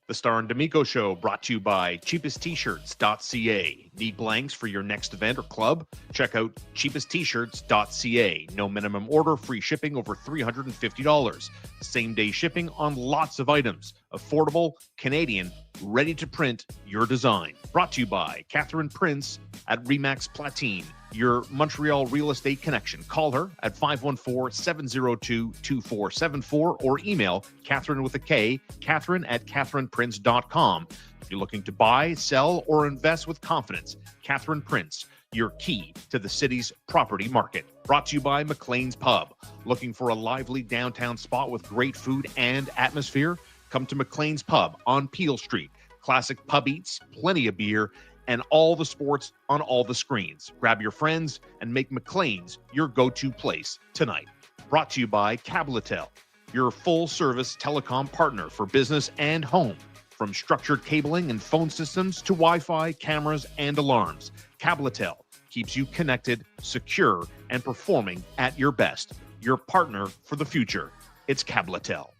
The Starr and D'Amico Show, brought to you by cheapesttshirts.ca. Need blanks for your next event or club? Check out cheapesttshirts.ca. No minimum order, free shipping over $350. Same-day shipping on lots of items. Affordable, Canadian, ready to print your design. Brought to you by Catherine Prince at Remax Platine, your Montreal real estate connection. Call her at 514-702-2474 or email Catherine with a K, Catherine at catherineprince.com. If you're looking to buy, sell, or invest with confidence, Catherine Prince, your key to the city's property market. Brought to you by McLean's Pub. Looking for a lively downtown spot with great food and atmosphere? Come to McLean's Pub on Peel Street. Classic pub eats, plenty of beer, and all the sports on all the screens. Grab your friends and make McLean's your go-to place tonight. Brought to you by Cabletel, your full-service telecom partner for business and home. From structured cabling and phone systems to Wi-Fi, cameras, and alarms, Cabletel keeps you connected, secure, and performing at your best. Your partner for the future. It's Cabletel.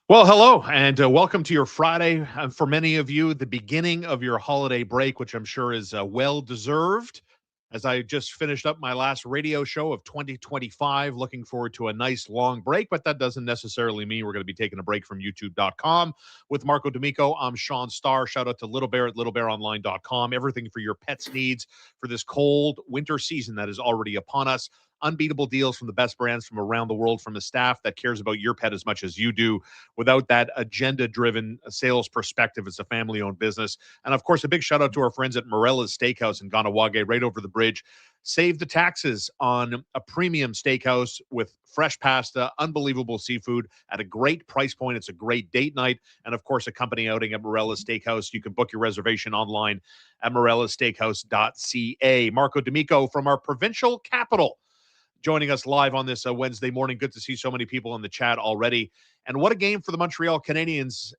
Well, hello, and welcome to your Friday. For many of you, the beginning of your holiday break, which I'm sure is well-deserved. As I just finished up my last radio show of 2025, looking forward to a nice long break, but that doesn't necessarily mean we're going to be taking a break from youtube.com. With Marco D'Amico, I'm Shaun Starr. Shout out to Little Bear at littlebearonline.com. Everything for your pets' needs for this cold winter season that is already upon us. Unbeatable deals from the best brands from around the world, from a staff that cares about your pet as much as you do, without that agenda-driven sales perspective. It's a family-owned business. And, of course, a big shout-out to our friends at Morella's Steakhouse in Ganawage, right over the bridge. Save the taxes on a premium steakhouse with fresh pasta, unbelievable seafood at a great price point. It's a great date night. And, of course, a company outing at Morella's Steakhouse. You can book your reservation online at morellassteakhouse.ca. Marco D'Amico from our provincial capital, joining us live on this Wednesday morning. Good to see so many people in the chat already. And what a game for the Montreal Canadiens,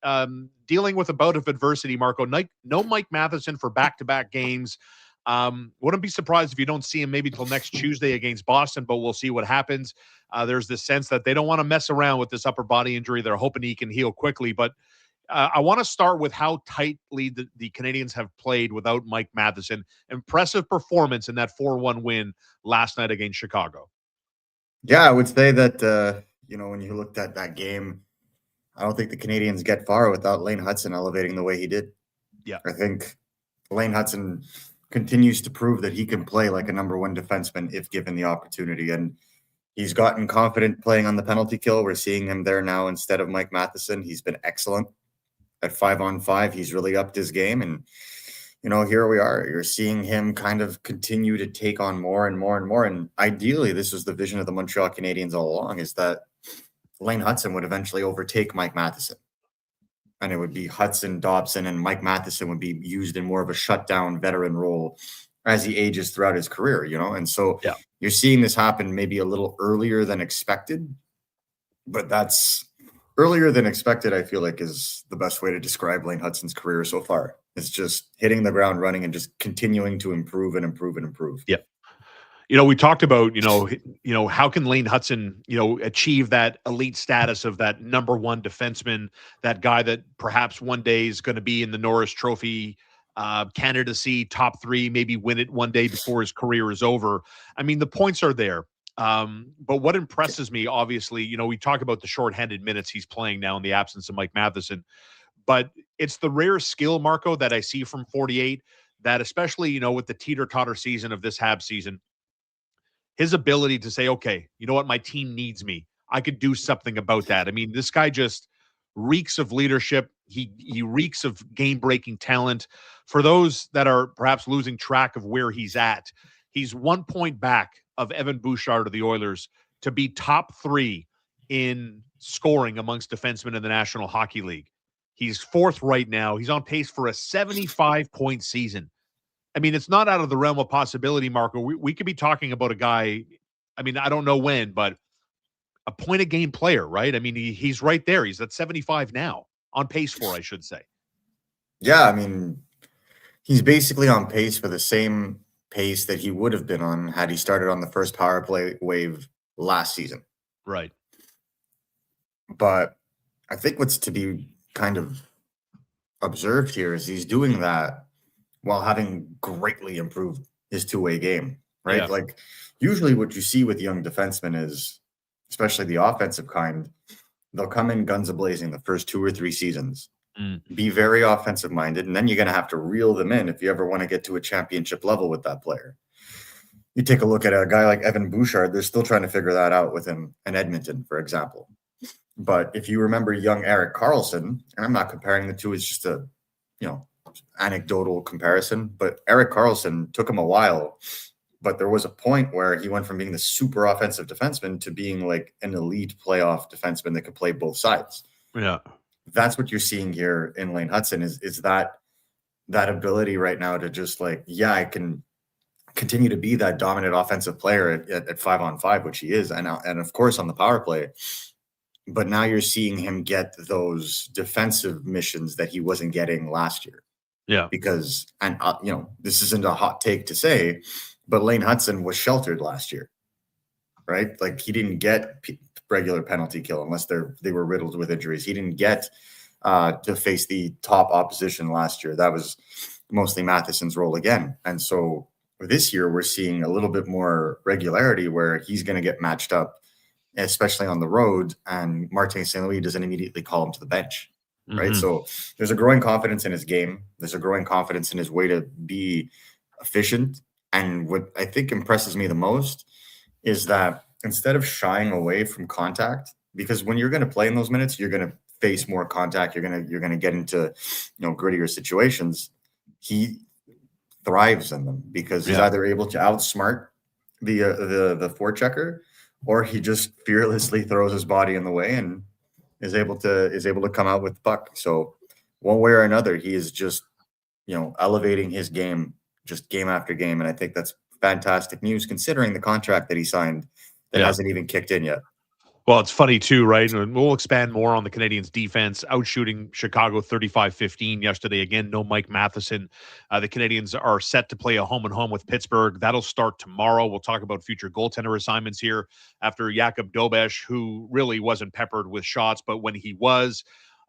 dealing with a bout of adversity, Marco. No Mike Matheson for back-to-back games. Wouldn't be surprised if you don't see him maybe till next Tuesday against Boston, but we'll see what happens. There's this sense that they don't want to mess around with this upper body injury. They're hoping he can heal quickly. But I want to start with how tightly the Canadiens have played without Mike Matheson. Impressive performance in that 4-1 win last night against Chicago. Yeah, I would say that, when you looked at that game, I don't think the Canadiens get far without Lane Hutson elevating the way he did. Yeah. I think Lane Hutson continues to prove that he can play like a number one defenseman if given the opportunity. And he's gotten confident playing on the penalty kill. We're seeing him there now instead of Mike Matheson. He's been excellent at 5-on-5. He's really upped his game. And, here we are. You're seeing him kind of continue to take on more and more and more. And ideally, this was the vision of the Montreal Canadiens all along, is that Lane Hutson would eventually overtake Mike Matheson. And it would be Hutson, Dobson, and Mike Matheson would be used in more of a shutdown veteran role as he ages throughout his career, And so You're seeing this happen maybe a little earlier than expected, but that's earlier than expected, I feel like, is the best way to describe Lane Hutson's career so far. It's just hitting the ground running and just continuing to improve and improve and improve. Yeah. We talked about, how can Lane Hutson, achieve that elite status of that number one defenseman, that guy that perhaps one day is going to be in the Norris Trophy candidacy, top three, maybe win it one day before his career is over. I mean, the points are there. But what impresses me, obviously, we talk about the shorthanded minutes he's playing now in the absence of Mike Matheson, but it's the rare skill, Marco, that I see from 48, that especially, with the teeter-totter season of this Habs season, his ability to say, okay, you know what, my team needs me. I could do something about that. I mean, this guy just reeks of leadership. He reeks of game-breaking talent. For those that are perhaps losing track of where he's at, he's 1 point back of Evan Bouchard of the Oilers to be top three in scoring amongst defensemen in the National Hockey League. He's fourth right now. He's on pace for a 75-point season. I mean, it's not out of the realm of possibility, Marco. We could be talking about a guy, I mean, I don't know when, but a point-a-game player, right? I mean, he's right there. He's at 75 now, on pace for, I should say. Yeah, I mean, he's basically on pace for the same pace that he would have been on had he started on the first power play wave last season. Right. But I think what's to be kind of observed here is he's doing that while having greatly improved his two-way game, right? Yeah. Like usually what you see with young defensemen is, especially the offensive kind, they'll come in guns a-blazing the first 2 or 3 seasons, be very offensive minded, and then you're going to have to reel them in if you ever want to get to a championship level with that player. You take a look at a guy like Evan Bouchard, they're still trying to figure that out with him in Edmonton, for example. But if you remember young Erik Karlsson, and I'm not comparing the two, it's just a, anecdotal comparison, but Erik Karlsson took him a while, but there was a point where he went from being the super offensive defenseman to being like an elite playoff defenseman that could play both sides. Yeah. That's what you're seeing here in Lane Hutson is that ability right now to just like, I can continue to be that dominant offensive player at 5-on-5, which he is. And of course on the power play, but now you're seeing him get those defensive missions that he wasn't getting last year. Yeah. Because, this isn't a hot take to say, but Lane Hutson was sheltered last year, right? Like he didn't get regular penalty kill unless they were riddled with injuries. He didn't get to face the top opposition last year. That was mostly Matheson's role again. And so this year we're seeing a little bit more regularity where he's going to get matched up, especially on the road, and Martin St. Louis doesn't immediately call him to the bench. Right. So there's a growing confidence in his game. There's a growing confidence in his way to be efficient. And what I think impresses me the most is that instead of shying away from contact, because when you're going to play in those minutes, you're going to face more contact. You're going to get into, grittier situations. He thrives in them because he's either able to outsmart the forechecker, or he just fearlessly throws his body in the way and is able to come out with the puck. So one way or another, he is just, elevating his game, just game after game. And I think that's fantastic news considering the contract that he signed that hasn't even kicked in yet. Well, it's funny too, right? And we'll expand more on the Canadiens' defense, outshooting Chicago 35-15 yesterday. Again, no Mike Matheson. The Canadiens are set to play a home-and-home with Pittsburgh. That'll start tomorrow. We'll talk about future goaltender assignments here after Jakub Dobes, who really wasn't peppered with shots, but when he was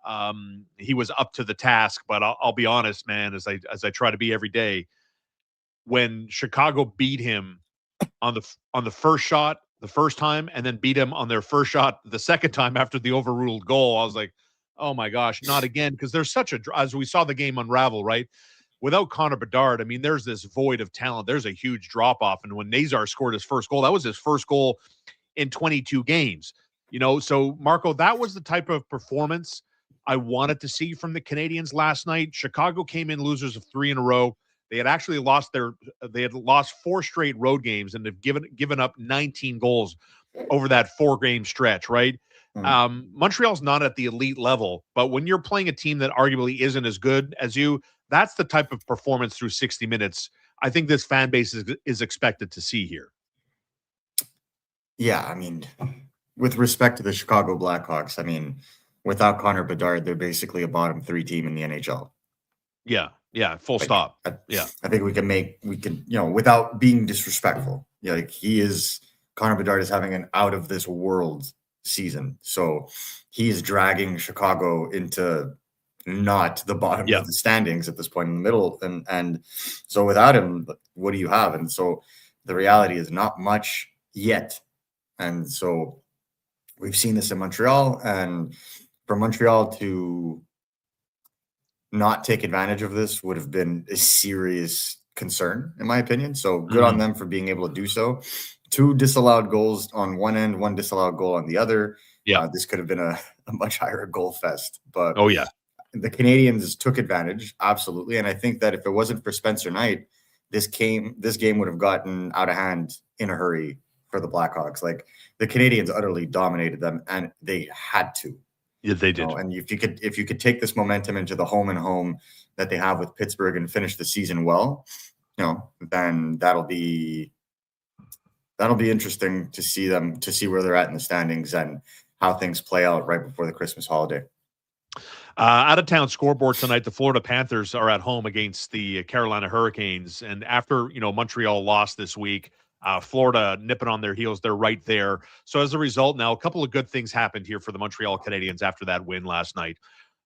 up to the task. But I'll be honest, man, as I try to be every day, when Chicago beat him on the first shot the first time and then beat him on their first shot the second time after the overruled goal, I was like, oh my gosh, not again. Because there's such as we saw the game unravel, right? Without Connor Bedard, I mean, there's this void of talent. There's a huge drop-off. And when Nazar scored his first goal, that was his first goal in 22 games. So Marco, that was the type of performance I wanted to see from the Canadiens last night. Chicago came in losers of 3 in a row. They had actually lost 4 straight road games and they've given up 19 goals over that 4-game stretch, right? Montreal's not at the elite level, but when you're playing a team that arguably isn't as good as you, that's the type of performance through 60 minutes I think this fan base is expected to see here. Yeah, I mean, with respect to the Chicago Blackhawks, I mean, without Connor Bedard, they're basically a bottom 3 team in the NHL. Yeah, full stop. I think we can, without being disrespectful, Connor Bedard is having an out of this world season. So he is dragging Chicago into not the bottom of the standings at this point in the middle. And so without him, what do you have? And so the reality is not much yet. And so we've seen this in Montreal, and for Montreal to not take advantage of this would have been a serious concern, in my opinion. So good on them for being able to do so. 2 disallowed goals on one end, 1 disallowed goal on the other. This could have been a much higher goal fest. But the Canadiens took advantage, absolutely. And I think that if it wasn't for Spencer Knight, this game would have gotten out of hand in a hurry for the Blackhawks. Like the Canadiens utterly dominated them, and they had to. Yeah, they did. And if you could take this momentum into the home and home that they have with Pittsburgh and finish the season well, then that'll be interesting to see where they're at in the standings and how things play out right before the Christmas holiday. Out of town scoreboard tonight, the Florida Panthers are at home against the Carolina Hurricanes. And after, Montreal lost this week, Florida nipping on their heels. They're right there. So as a result, now a couple of good things happened here for the Montreal Canadiens after that win last night.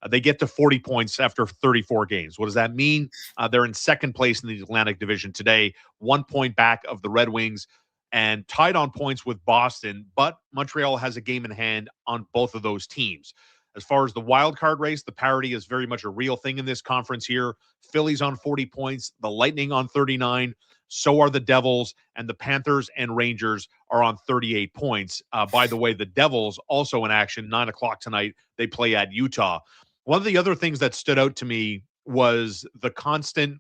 They get to 40 points after 34 games. What does that mean? They're in second place in the Atlantic Division today, 1 point back of the Red Wings and tied on points with Boston, but Montreal has a game in hand on both of those teams. As far as the wild card race, the parity is very much a real thing in this conference here. Philly's on 40 points, the Lightning on 39, so are the Devils, and the Panthers and Rangers are on 38 points. By the way, the Devils also in action, 9 o'clock tonight. They play at Utah. One of the other things that stood out to me was the constant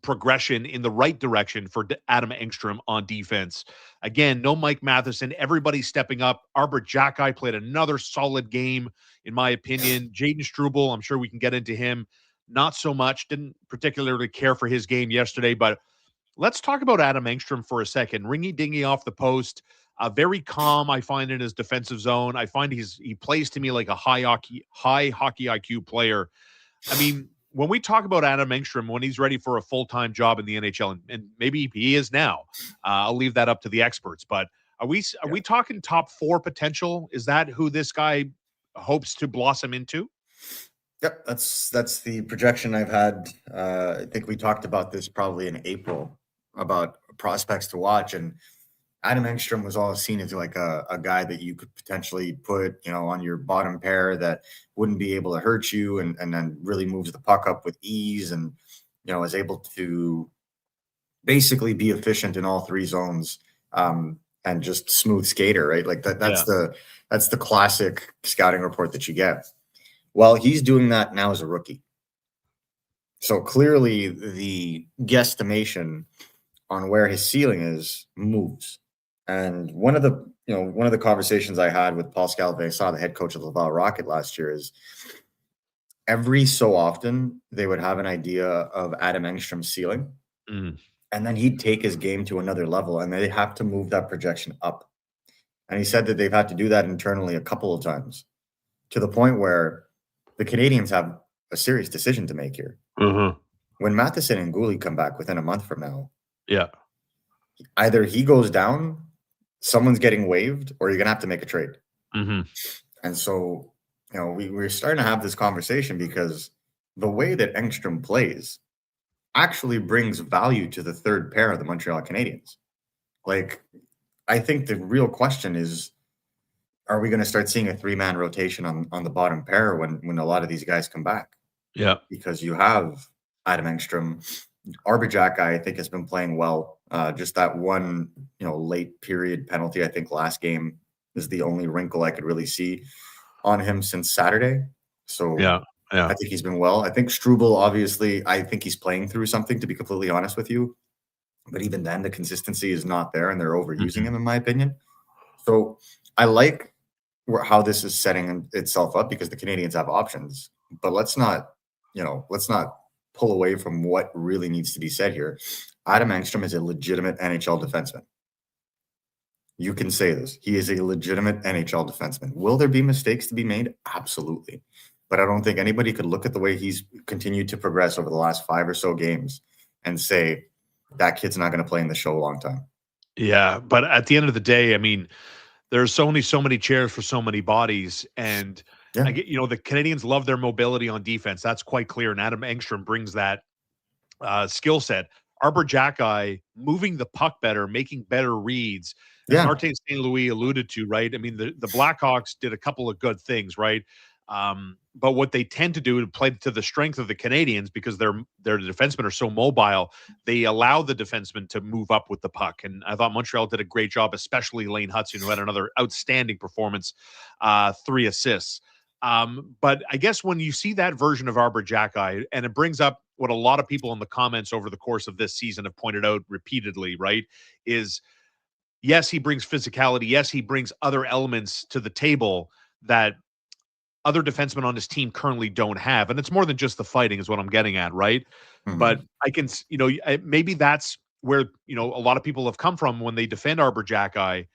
progression in the right direction for Adam Engstrom on defense. Again, no Mike Matheson. Everybody's stepping up. Arbor Jacki played another solid game, in my opinion. Jaden Struble, I'm sure we can get into him. Not so much. Didn't particularly care for his game yesterday, but let's talk about Adam Engstrom for a second. Ringy-dingy off the post. Very calm, I find, in his defensive zone. I find he plays to me like a high hockey IQ player. I mean, when we talk about Adam Engstrom, when he's ready for a full-time job in the NHL, and maybe he is now, I'll leave that up to the experts. But are we talking top 4 potential? Is that who this guy hopes to blossom into? Yep, that's the projection I've had. I think we talked about this probably in April about prospects to watch, and Adam Engstrom was always seen as like a guy that you could potentially put, on your bottom pair that wouldn't be able to hurt you and then really moves the puck up with ease and, is able to basically be efficient in all 3 zones and just smooth skater, right? Like that's the classic scouting report that you get. Well, he's doing that now as a rookie. So clearly the guesstimation on where his ceiling is moves. And one of the conversations I had with Paul Scalabrini, the head coach of the Laval Rocket last year, is every so often they would have an idea of Adam Engstrom's ceiling, and then he'd take his game to another level, and they have to move that projection up. And he said that they've had to do that internally a couple of times, to the point where the Canadiens have a serious decision to make here. Mm-hmm. When Matheson and Gouli come back within a month from now, either he goes down, someone's getting waived, or you're going to have to make a trade. Mm-hmm. And so, we're starting to have this conversation because the way that Engstrom plays actually brings value to the third pair of the Montreal Canadiens. Like, I think the real question is, are we going to start seeing a 3-man rotation on the bottom pair when a lot of these guys come back? Yeah. Because you have Adam Engstrom. Arbor Jacki, I think, has been playing well. Just that one, late period penalty, I think last game is the only wrinkle I could really see on him since Saturday. So I think he's been well. I think Struble, obviously, I think he's playing through something, to be completely honest with you. But even then, the consistency is not there, and they're overusing him, in my opinion. So I like how this is setting itself up because the Canadiens have options. But let's not pull away from what really needs to be said here. Adam Engstrom is a legitimate NHL defenseman. You can say this. He is a legitimate NHL defenseman. Will there be mistakes to be made? Absolutely. But I don't think anybody could look at the way he's continued to progress over the last 5 or so games and say that kid's not going to play in the show a long time. Yeah, but at the end of the day, I mean, there's only so many chairs for so many bodies, and I get, the Canadiens love their mobility on defense. That's quite clear, and Adam Engstrom brings that skill set. Arbor Jacki moving the puck better, making better reads. As Martin St. Louis alluded to, right? I mean, the BlackHawks did a couple of good things, right? But what they tend to do to play to the strength of the Canadiens, because their defensemen are so mobile, they allow the defensemen to move up with the puck. And I thought Montreal did a great job, especially Lane Hutson, who had another outstanding performance, 3 assists. But I guess when you see that version of Arbor Jacki, and it brings up what a lot of people in the comments over the course of this season have pointed out repeatedly, right, is yes, he brings physicality. Yes, he brings other elements to the table that other defensemen on his team currently don't have. And it's more than just the fighting is what I'm getting at, right? Mm-hmm. But I can, maybe that's where, a lot of people have come from when they defend Arbor Jacki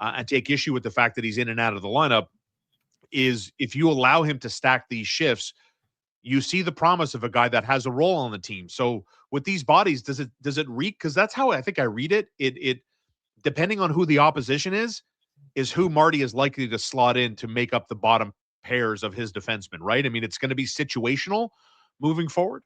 and take issue with the fact that he's in and out of the lineup, is if you allow him to stack these shifts, you see the promise of a guy that has a role on the team. So with these bodies, does it reek? Because that's how I think I read it. It depending on who the opposition is who Marty is likely to slot in to make up the bottom pairs of his defensemen, right? I mean, it's going to be situational moving forward.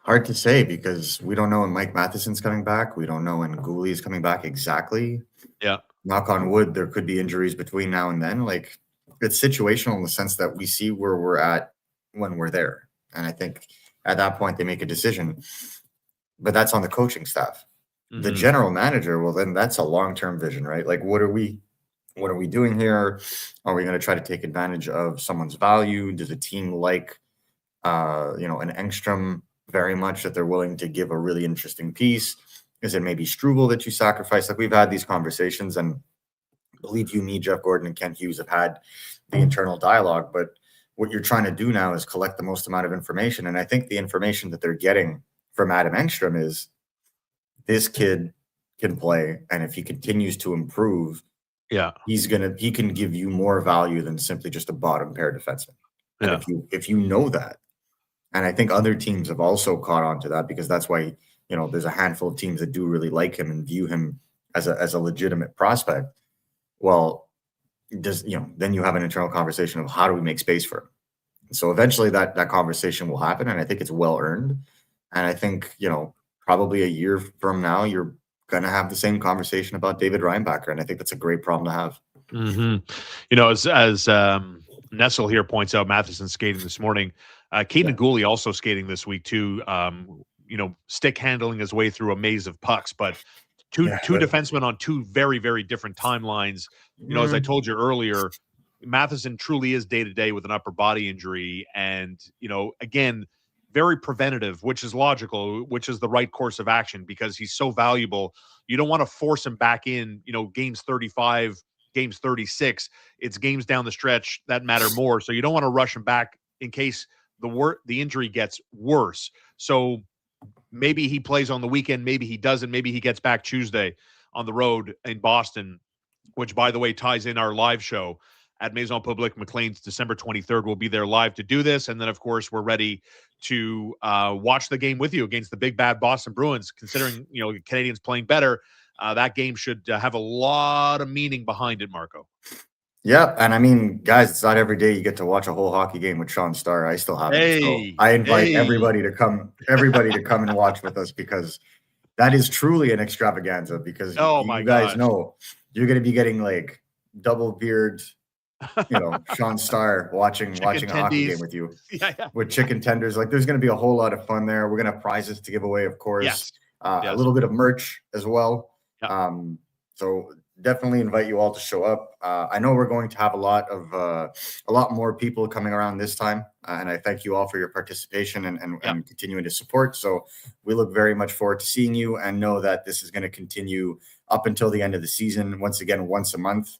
Hard to say because we don't know when Mike Matheson's coming back. We don't know when Gooley is coming back exactly. Yeah. Knock on wood, there could be injuries between now and then. Like, it's situational in the sense that we see where we're at when we're there. And I think at that point they make a decision. But that's on the coaching staff. Mm-hmm. The general manager, well, then that's a long-term vision, right? Like, what are we doing here? Are we going to try to take advantage of someone's value? Does a team like an Engstrom very much that they're willing to give a really interesting piece? Is it maybe Struble that you sacrifice? Like, we've had these conversations, and believe you me, Jeff Gordon and Kent Hughes have had the internal dialogue, but what you're trying to do now is collect the most amount of information. And I think the information that they're getting from Adam Engstrom is this kid can play, and if he continues to improve, he can give you more value than simply just a bottom pair defenseman. And if you know that, and I think other teams have also caught on to that, because that's why there's a handful of teams that do really like him and view him as a legitimate prospect. Well, then you have an internal conversation of how do we make space for him. So eventually that conversation will happen, and I think it's well earned. And I think probably a year from now you're going to have the same conversation about David Reinbacher, and I think that's a great problem to have. Mm-hmm. As Nessel here points out, Matheson skating this morning. Caden Gooley also skating this week too. Stick handling his way through a maze of pucks, but two defensemen on two very, very different timelines. As I told you earlier, Matheson truly is day-to-day with an upper body injury, and again, very preventative, which is logical, which is the right course of action because he's so valuable. You don't want to force him back in, games 35, games 36. It's games down the stretch that matter more. So you don't want to rush him back in case the injury gets worse. So maybe he plays on the weekend, maybe he doesn't, maybe he gets back Tuesday on the road in Boston, which, by the way, ties in our live show at Maison Publique McLean's December 23rd. We'll be there live to do this. And then, of course, we're ready to watch the game with you against the big, bad Boston Bruins. Considering, the Canadiens playing better, that game should have a lot of meaning behind it, Marco. Yeah, and I mean, guys, it's not every day you get to watch a whole hockey game with Shaun Starr. I still haven't. So I invite everybody to come and watch with us, because that is truly an extravaganza. Because you guys know you're going to be getting like double beard, Shaun Starr watching a hockey game with you with chicken tenders. Like, there's going to be a whole lot of fun there. We're going to have prizes to give away, of course. Yes. A little bit of merch as well. Yep. So definitely invite you all to show up. I know we're going to have a lot more people coming around this time, and I thank you all for your participation and continuing to support. So we look very much forward to seeing you, and know that this is going to continue up until the end of the season. Once again, once a month.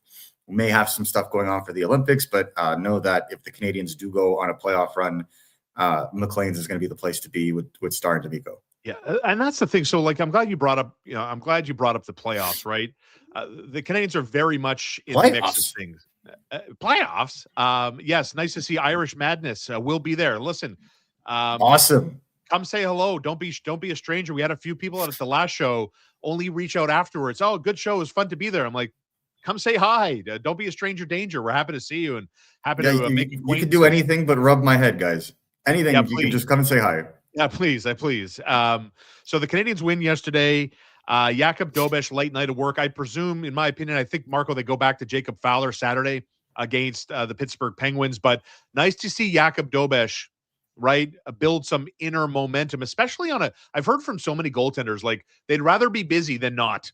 We may have some stuff going on for the Olympics, but know that if the Canadiens do go on a playoff run, McLean's is going to be the place to be with Starr and D'Amico. Yeah, and that's the thing. So, I'm glad you brought up. I'm glad you brought up the playoffs, right? The Canadiens are very much in the mix of things. Playoffs. Yes, nice to see Irish Madness. We'll be there. Listen, awesome. Come say hello. Don't be a stranger. We had a few people at the last show only reach out afterwards. Oh, good show. It was fun to be there. I'm like, come say hi. Don't be a stranger danger. We're happy to see you and happy to make you can do anything but rub my head, guys. Anything. Yeah, you can just come and say hi. Yeah, please. So the Canadiens win yesterday. Jakub Dobes, late night of work. I presume, in my opinion, I think, Marco, they go back to Jacob Fowler Saturday against the Pittsburgh Penguins. But nice to see Jakub Dobes, right, build some inner momentum, especially I've heard from so many goaltenders, like, they'd rather be busy than not,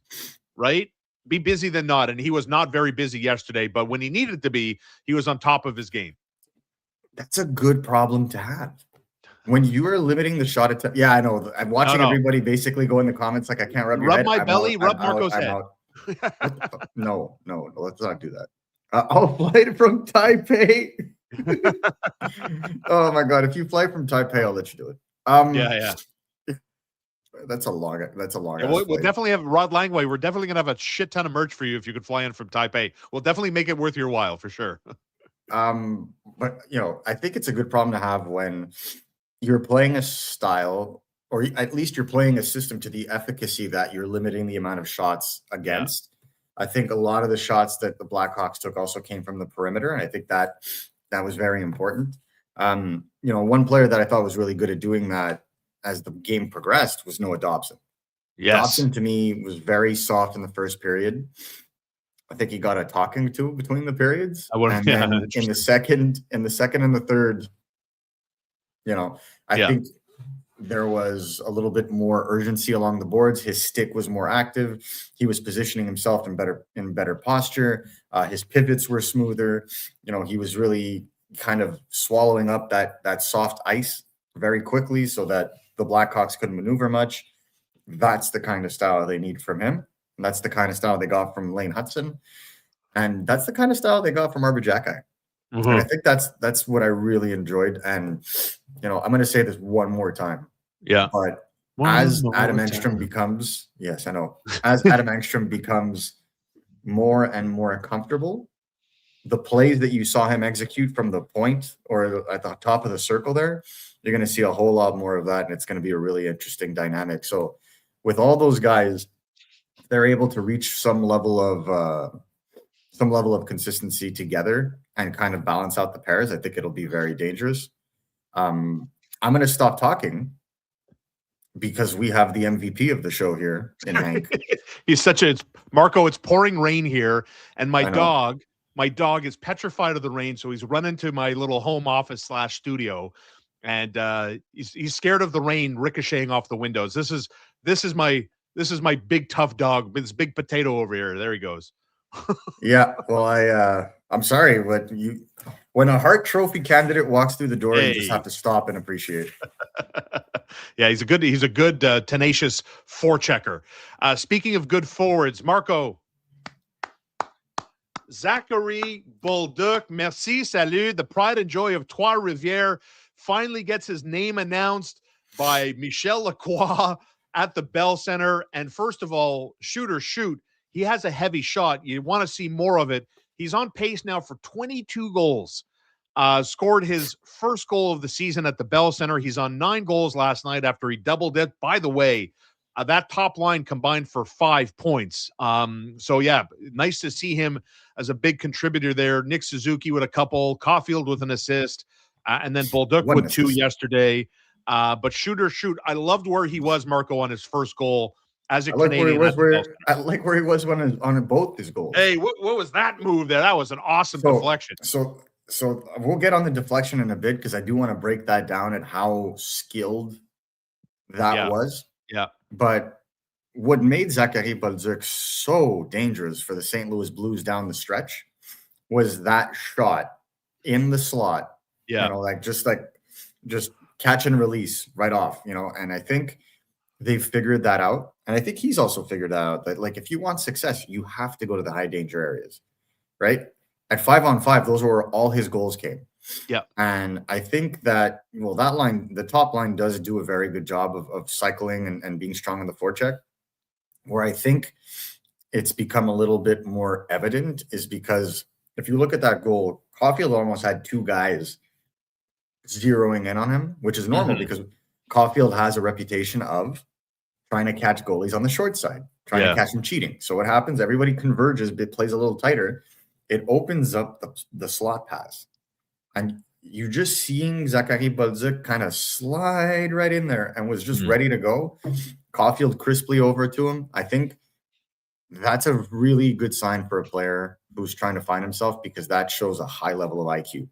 right? Be busy than not. And he was not very busy yesterday, but when he needed to be, he was on top of his game. That's a good problem to have. When you are limiting the shot attempt, I know. I'm watching everybody basically go in the comments like, I can't rub your head. Rub my belly, rub Marco's head. No, let's not do that. I'll fly from Taipei. Oh my God! If you fly from Taipei, I'll let you do it. That's a long. We'll definitely have Rod Langway. We're definitely gonna have a shit ton of merch for you if you could fly in from Taipei. We'll definitely make it worth your while for sure. But I think it's a good problem to have when you're playing a style, or at least you're playing a system to the efficacy that you're limiting the amount of shots against. I think a lot of the shots that the BlackHawks took also came from the perimeter, and I think that was very important. One player that I thought was really good at doing that as the game progressed was Noah Dobson. Yes. Dobson, to me, was very soft in the first period. I think he got a talking to between the periods. And then in the second and the third, I think there was a little bit more urgency along the boards. His stick was more active. He was positioning himself in better posture. His pivots were smoother. He was really kind of swallowing up that soft ice very quickly so that the Blackhawks couldn't maneuver much. That's the kind of style they need from him. And that's the kind of style they got from Lane Hutson. And that's the kind of style they got from Arbor Jackai. Mm-hmm. And I think that's what I really enjoyed. And, I'm going to say this one more time. Yeah. But as Adam Engstrom becomes, yes, I know, as Adam Engstrom becomes more and more comfortable, the plays that you saw him execute from the point or at the top of the circle there, you're going to see a whole lot more of that. And it's going to be a really interesting dynamic. So with all those guys, they're able to reach some level of consistency together and kind of balance out the pairs. I think it'll be very dangerous. I'm going to stop talking because we have the MVP of the show here in Hank. He's Marco, it's pouring rain here. And my dog is petrified of the rain. So he's run into my little home office / studio. And he's scared of the rain ricocheting off the windows. This is my big tough dog, this big potato over here. There he goes. Yeah, well, I'm sorry, but when a Hart Trophy candidate walks through the door, you just have to stop and appreciate. Yeah, he's a good tenacious forechecker. Speaking of good forwards, Marco, Zachary Bolduc, merci, salut. The pride and joy of Trois-Rivières finally gets his name announced by Michel Lacroix at the Bell Center. And first of all, shoot. He has a heavy shot. You want to see more of it. He's on pace now for 22 goals. Scored his first goal of the season at the Bell Center. He's on 9 goals last night after he doubled it. By the way, that top line combined for 5 points. So, yeah, nice to see him as a big contributor there. Nick Suzuki with a couple, Caulfield with an assist, and then Bolduc with 2 yesterday. But shoot. I loved where he was, Marco, on his first goal. As a Canadian, I like where he was on both his goals. Hey, what was that move there? That was an awesome deflection. So we'll get on the deflection in a bit because I do want to break that down and how skilled that was. Yeah. But what made Zachary Bolduc so dangerous for the St. Louis Blues down the stretch was that shot in the slot. Yeah. Just catch and release right off. And I think they've figured that out. And I think he's also figured out that, if you want success, you have to go to the high danger areas, right? At 5-on-5, those were all his goals came. Yeah. And I think that, that line, the top line does do a very good job of cycling and being strong in the forecheck. Where I think it's become a little bit more evident is because if you look at that goal, Caulfield almost had 2 guys zeroing in on him, which is normal because Caulfield has a reputation of trying to catch goalies on the short side, trying to catch them cheating. So what happens? Everybody converges, it plays a little tighter. It opens up the slot pass. And you just seeing Zachary Bolduc kind of slide right in there and was just ready to go. Caulfield crisply over to him. I think that's a really good sign for a player who's trying to find himself because that shows a high level of IQ.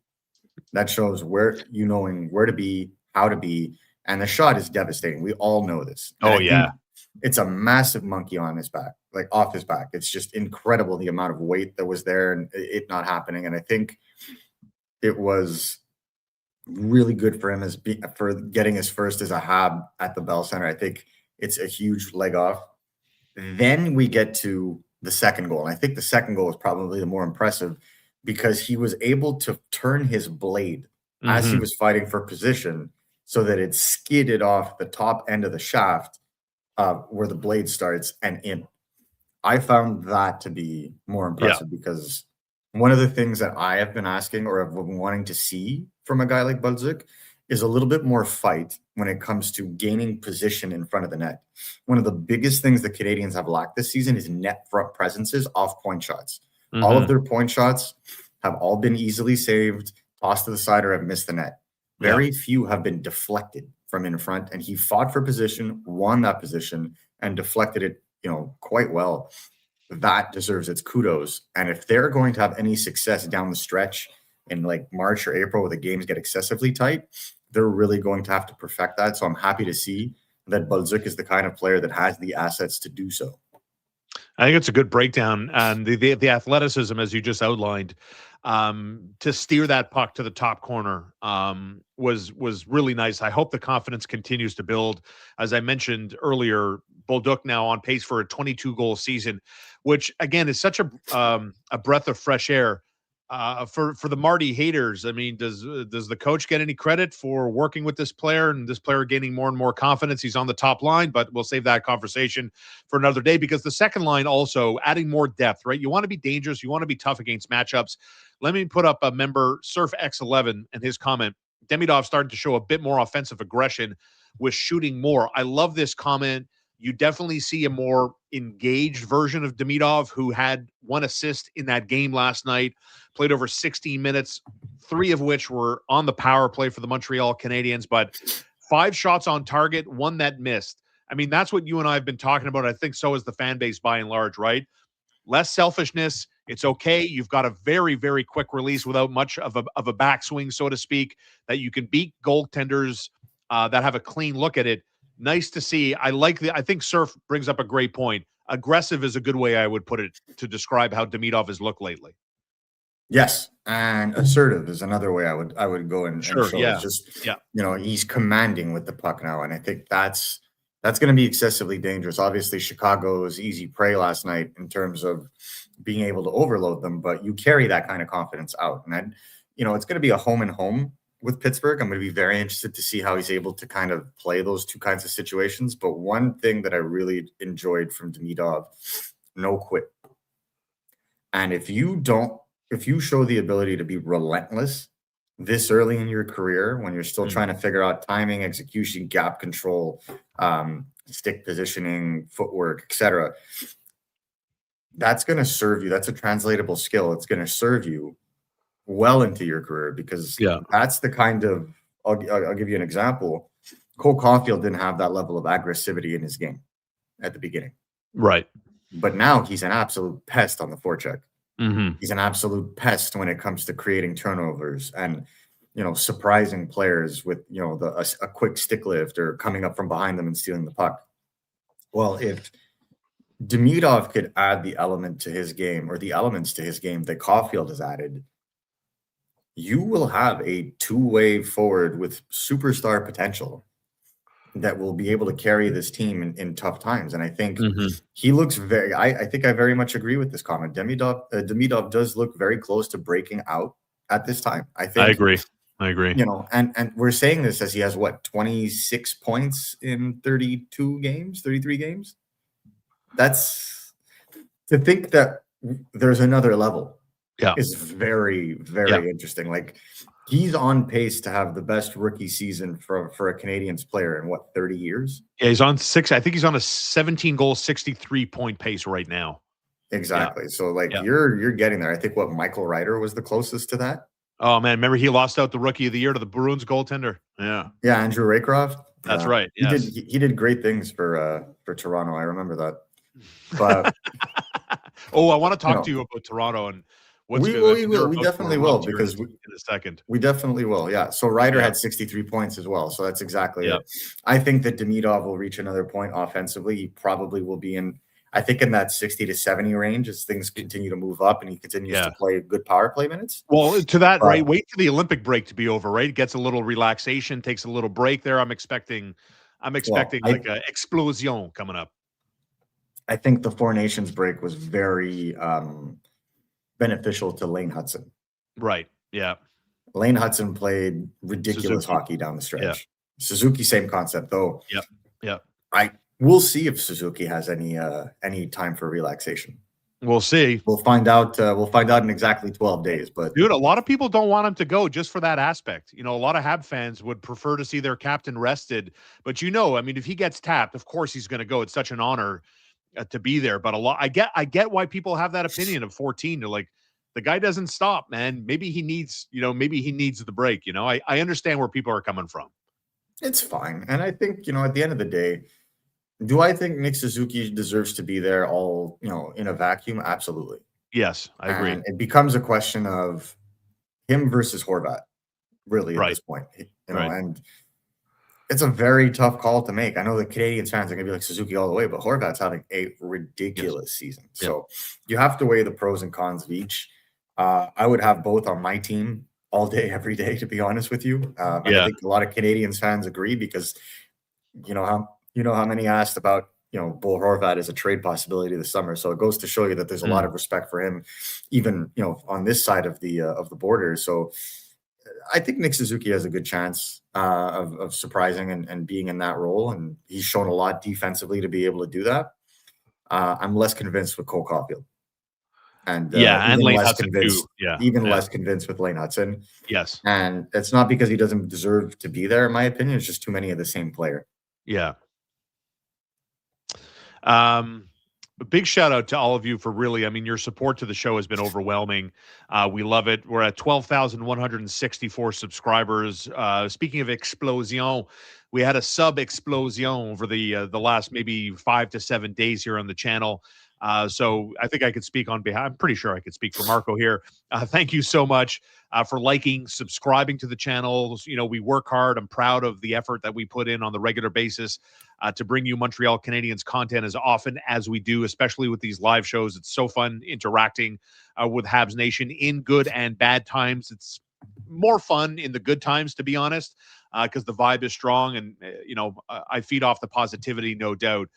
That shows knowing where to be, how to be. And the shot is devastating. We all know this. It's a massive monkey on his back, off his back. It's just incredible the amount of weight that was there and it not happening. And I think it was really good for him for getting his first as a Hab at the Bell Center. I think it's a huge leg off. Then we get to the second goal. And I think the second goal is probably the more impressive because he was able to turn his blade as he was fighting for position so that it skidded off the top end of the shaft where the blade starts and in. I found that to be more impressive because one of the things that I have been asking or have been wanting to see from a guy like Bolduc is a little bit more fight when it comes to gaining position in front of the net. One of the biggest things the Canadiens have lacked this season is net front presences off point shots. All of their point shots have all been easily saved, tossed to the side, or have missed the net. Very few have been deflected from in front, and he fought for position, won that position, and deflected it, quite well. That deserves its kudos. And if they're going to have any success down the stretch in like March or April where the games get excessively tight, they're really going to have to perfect that. So I'm happy to see that Bolduc is the kind of player that has the assets to do so. I think it's a good breakdown, and the athleticism, as you just outlined, to steer that puck to the top corner was really nice. I hope the confidence continues to build. As I mentioned earlier, Bolduc now on pace for a 22-goal season, which again is such a breath of fresh air for the Marty haters. I mean, does the coach get any credit for working with this player and this player gaining more and more confidence? He's on the top line, but we'll save that conversation for another day, because the second line also adding more depth, right? You want to be dangerous. You want to be tough against matchups. Let me put up a member, Surf X11, and his comment. Demidov started to show a bit more offensive aggression with shooting more. I love this comment. You definitely see a more engaged version of Demidov, who had 1 assist in that game last night, played over 16 minutes, 3 of which were on the power play for the Montreal Canadiens, but 5 shots on target, 1 that missed. I mean, that's what you and I have been talking about. I think so is the fan base by and large, right? Less selfishness. It's okay. You've got a very, very quick release without much of a backswing, so to speak, that you can beat goaltenders that have a clean look at it. Nice to see. I think Surf brings up a great point. Aggressive is a good way I would put it to describe how Demidov has looked lately. Yes, and assertive is another way I would go and Sure, show. yeah. It's just, he's commanding with the puck now, and I think that's going to be excessively dangerous. Obviously, Chicago's easy prey last night in terms of being able to overload them, but you carry that kind of confidence out, and then, it's going to be a home and home with Pittsburgh. I'm going to be very interested to see how he's able to kind of play those two kinds of situations. But one thing that I really enjoyed from Demidov, no quit. And if you show the ability to be relentless this early in your career, when you're still trying to figure out timing, execution, gap control, stick positioning, footwork, etc., that's going to serve you. That's a translatable skill. It's going to serve you well into your career, because that's the kind of, I'll give you an example. Cole Caulfield didn't have that level of aggressivity in his game at the beginning. Right. But now he's an absolute pest on the forecheck. Mm-hmm. He's an absolute pest when it comes to creating turnovers and, surprising players with, a quick stick lift or coming up from behind them and stealing the puck. Well, if Demidov could add the element to his game, or the elements to his game that Caulfield has added, you will have a two-way forward with superstar potential that will be able to carry this team in tough times. And I think he looks I think I very much agree with this comment. Demidov does look very close to breaking out at this time. I agree. And we're saying this as he has 26 points in 33 games. That's to think that there's another level. Is very, very interesting. Like, he's on pace to have the best rookie season for a Canadiens player in 30 years. Yeah, he's on 6. I think he's on a 17-goal, 63-point pace right now. Exactly. So you're getting there. I think Michael Ryder was the closest to that. Oh man, remember he lost out the rookie of the year to the Bruins goaltender. Yeah, Andrew Raycroft. That's right. Yes. He did great things for Toronto. I remember that. But I want to talk to you about Toronto and. We definitely will, because in a second. We definitely will. Yeah. So Ryder had 63 points as well. So that's exactly it. I think that Demidov will reach another point offensively. He probably will be in that 60 to 70 range as things continue to move up and he continues to play good power play minutes. Well, to that, right? Wait for the Olympic break to be over, right? Gets a little relaxation, takes a little break there. I'm expecting like an explosion coming up. I think the Four Nations break was very beneficial to Lane Hutson. Right. Yeah. Lane Hutson played ridiculous hockey down the stretch. Yeah. Suzuki, same concept though. Yep. We'll see if Suzuki has any time for relaxation. We'll see. We'll find out. We'll find out in exactly 12 days. But dude, a lot of people don't want him to go just for that aspect. A lot of Hab fans would prefer to see their captain rested. But I mean, if he gets tapped, of course he's going to go. It's such an honor to be there. But I get why people have that opinion of 14. They're like, the guy doesn't stop, man. Maybe he needs, maybe he needs the break. I understand where people are coming from. It's fine, and I think at the end of the day, do I think Nick Suzuki deserves to be there all in a vacuum? Absolutely. Yes, I agree. And it becomes a question of him versus Horvat, really, at this point. And it's a very tough call to make. I know the Canadiens fans are going to be like Suzuki all the way, but Horvat's having a ridiculous season. So you have to weigh the pros and cons of each. I would have both on my team all day, every day, to be honest with you. And I think a lot of Canadiens fans agree because how many asked about Bo Horvat as a trade possibility this summer. So it goes to show you that there's a lot of respect for him, even on this side of the border. So I think Nick Suzuki has a good chance of surprising and being in that role, and he's shown a lot defensively to be able to do that. I'm less convinced with Cole Caulfield, and and Lane Hutson too. Less convinced with Lane Hutson. Yes, and it's not because he doesn't deserve to be there. In my opinion, it's just too many of the same player. Yeah. A big shout out to all of you for really, I mean, your support to the show has been overwhelming. We love it. We're at 12,164 subscribers. Speaking of explosion, we had a sub explosion over the last maybe 5 to 7 days here on the channel. So I think I could speak on behalf. I'm pretty sure I could speak for Marco here. Thank you so much for liking, subscribing to the channel. We work hard. I'm proud of the effort that we put in on the regular basis to bring you Montreal Canadiens content as often as we do, especially with these live shows. It's so fun interacting with Habs Nation in good and bad times. It's more fun in the good times, to be honest, because the vibe is strong and, I feed off the positivity, no doubt.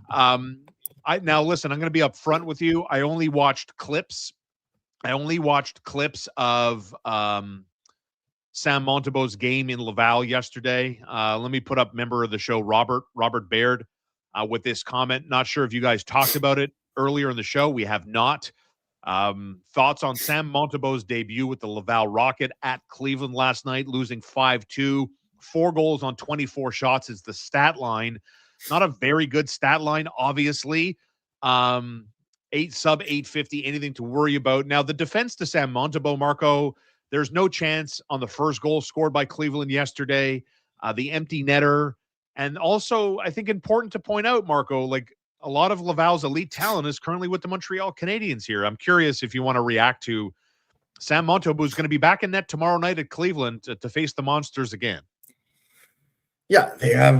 Now, listen, I'm going to be upfront with you. I only watched clips of Sam Montembeault's game in Laval yesterday. Let me put up member of the show, Robert Baird, with this comment. Not sure if you guys talked about it earlier in the show. We have not. Thoughts on Sam Montembeault's debut with the Laval Rocket at Cleveland last night, losing 5-2. 4 goals on 24 shots is the stat line. Not a very good stat line, obviously. 8 sub 850, anything to worry about. Now, the defense to Sam Montembeault, Marco, there's no chance on the first goal scored by Cleveland yesterday. The empty netter. And also, I think important to point out, Marco, like a lot of Laval's elite talent is currently with the Montreal Canadiens here. I'm curious if you want to react to Sam Montembeault, who's going to be back in net tomorrow night at Cleveland to face the Monsters again. Yeah, they have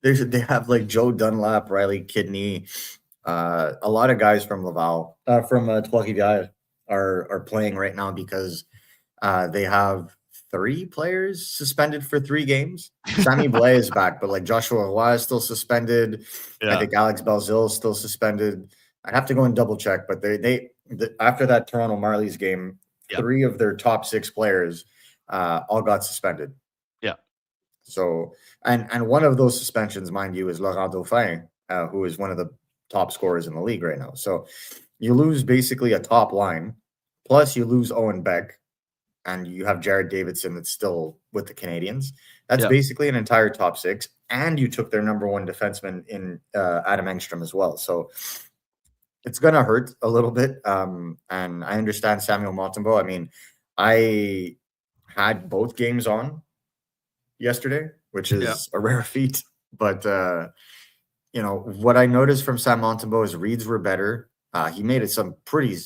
they have like Joe Dunlap, Riley Kidney, a lot of guys from Laval, from Trois-Rivières are playing right now because they have 3 players suspended for 3 games. Sammy Blais is back, but like Joshua Roy is still suspended. Yeah. I think Alex Belzil is still suspended. I'd have to go and double check, but they after that Toronto Marlies game, 3 of their top 6 players all got suspended. Yeah. So, and one of those suspensions, mind you, is Laurent Dauphin, who is one of the top scorers in the league right now. So you lose basically a top line, plus you lose Owen Beck, and you have Jared Davidson that's still with the Canadiens. That's basically an entire top 6, and you took their number 1 defenseman in Adam Engstrom as well. So it's going to hurt a little bit. And I understand Samuel Montembeault. I mean, I had both games on yesterday, which is a rare feat. But, what I noticed from Sam Montembeault is reads were better. He made some pretty,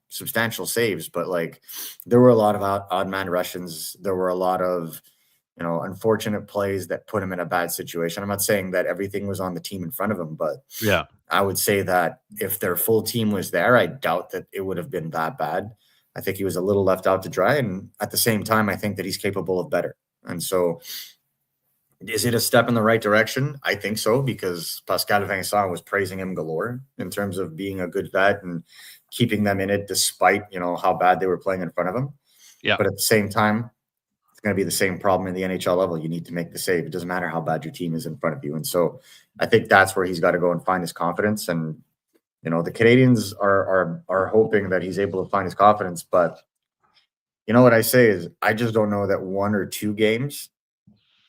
substantial saves, but like there were a lot of odd man Russians. There were a lot of, unfortunate plays that put him in a bad situation. I'm not saying that everything was on the team in front of him, but I would say that if their full team was there, I doubt that it would have been that bad. I think he was a little left out to dry. And at the same time, I think that he's capable of better. And so is it a step in the right direction? I think so, because Pascal Vincent was praising him galore in terms of being a good vet and keeping them in it despite, how bad they were playing in front of him. Yeah. But at the same time, going to be the same problem in the NHL level. You need to make the save. It doesn't matter how bad your team is in front of you. And so I think that's where he's got to go and find his confidence. And, you know, the Canadiens are hoping that he's able to find his confidence. But you know what I say is I just don't know that 1 or 2 games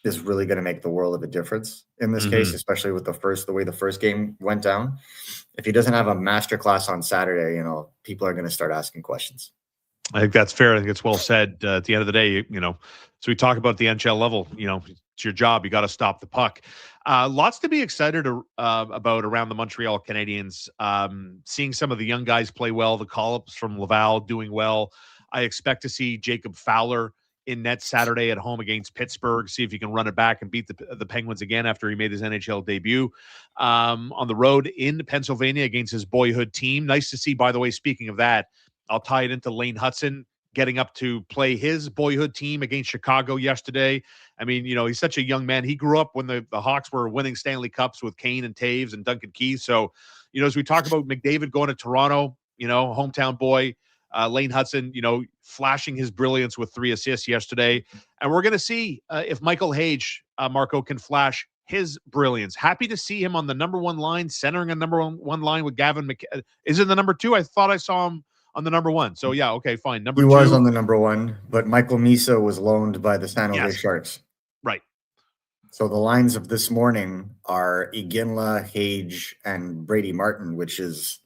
is really going to make the world of a difference in this case, especially with the way the first game went down. If he doesn't have a masterclass on Saturday, you know, people are going to start asking questions. I think that's fair. I think it's well said. At the end of the day, you know, so we talk about the NHL level, you know, it's your job. You got to stop the puck. Lots to be excited about around the Montreal Canadiens. Seeing some of the young guys play well, the call-ups from Laval doing well. I expect to see Jacob Fowler in net Saturday at home against Pittsburgh, see if he can run it back and beat the Penguins again after he made his NHL debut. On the road in Pennsylvania against his boyhood team. Nice to see, by the way, speaking of that, I'll tie it into Lane Hutson getting up to play his boyhood team against Chicago yesterday. I mean, you know, he's such a young man. He grew up when the Hawks were winning Stanley Cups with Kane and Taves and Duncan Keith. So, you know, as we talk about McDavid going to Toronto, you know, hometown boy, Lane Hutson, you know, flashing his brilliance with 3 assists yesterday. And we're going to see if Michael Hage, Marco, can flash his brilliance. Happy to see him on the number 1 line, centering a number one line with Gavin McKenna. Is it the number 2? I thought I saw him on the number 1. So, yeah, okay, fine. Number 2. He was on the number 1, but Michael Misa was loaned by the San Jose Sharks. Right. So the lines of this morning are Iginla, Hage, and Brady Martin, which is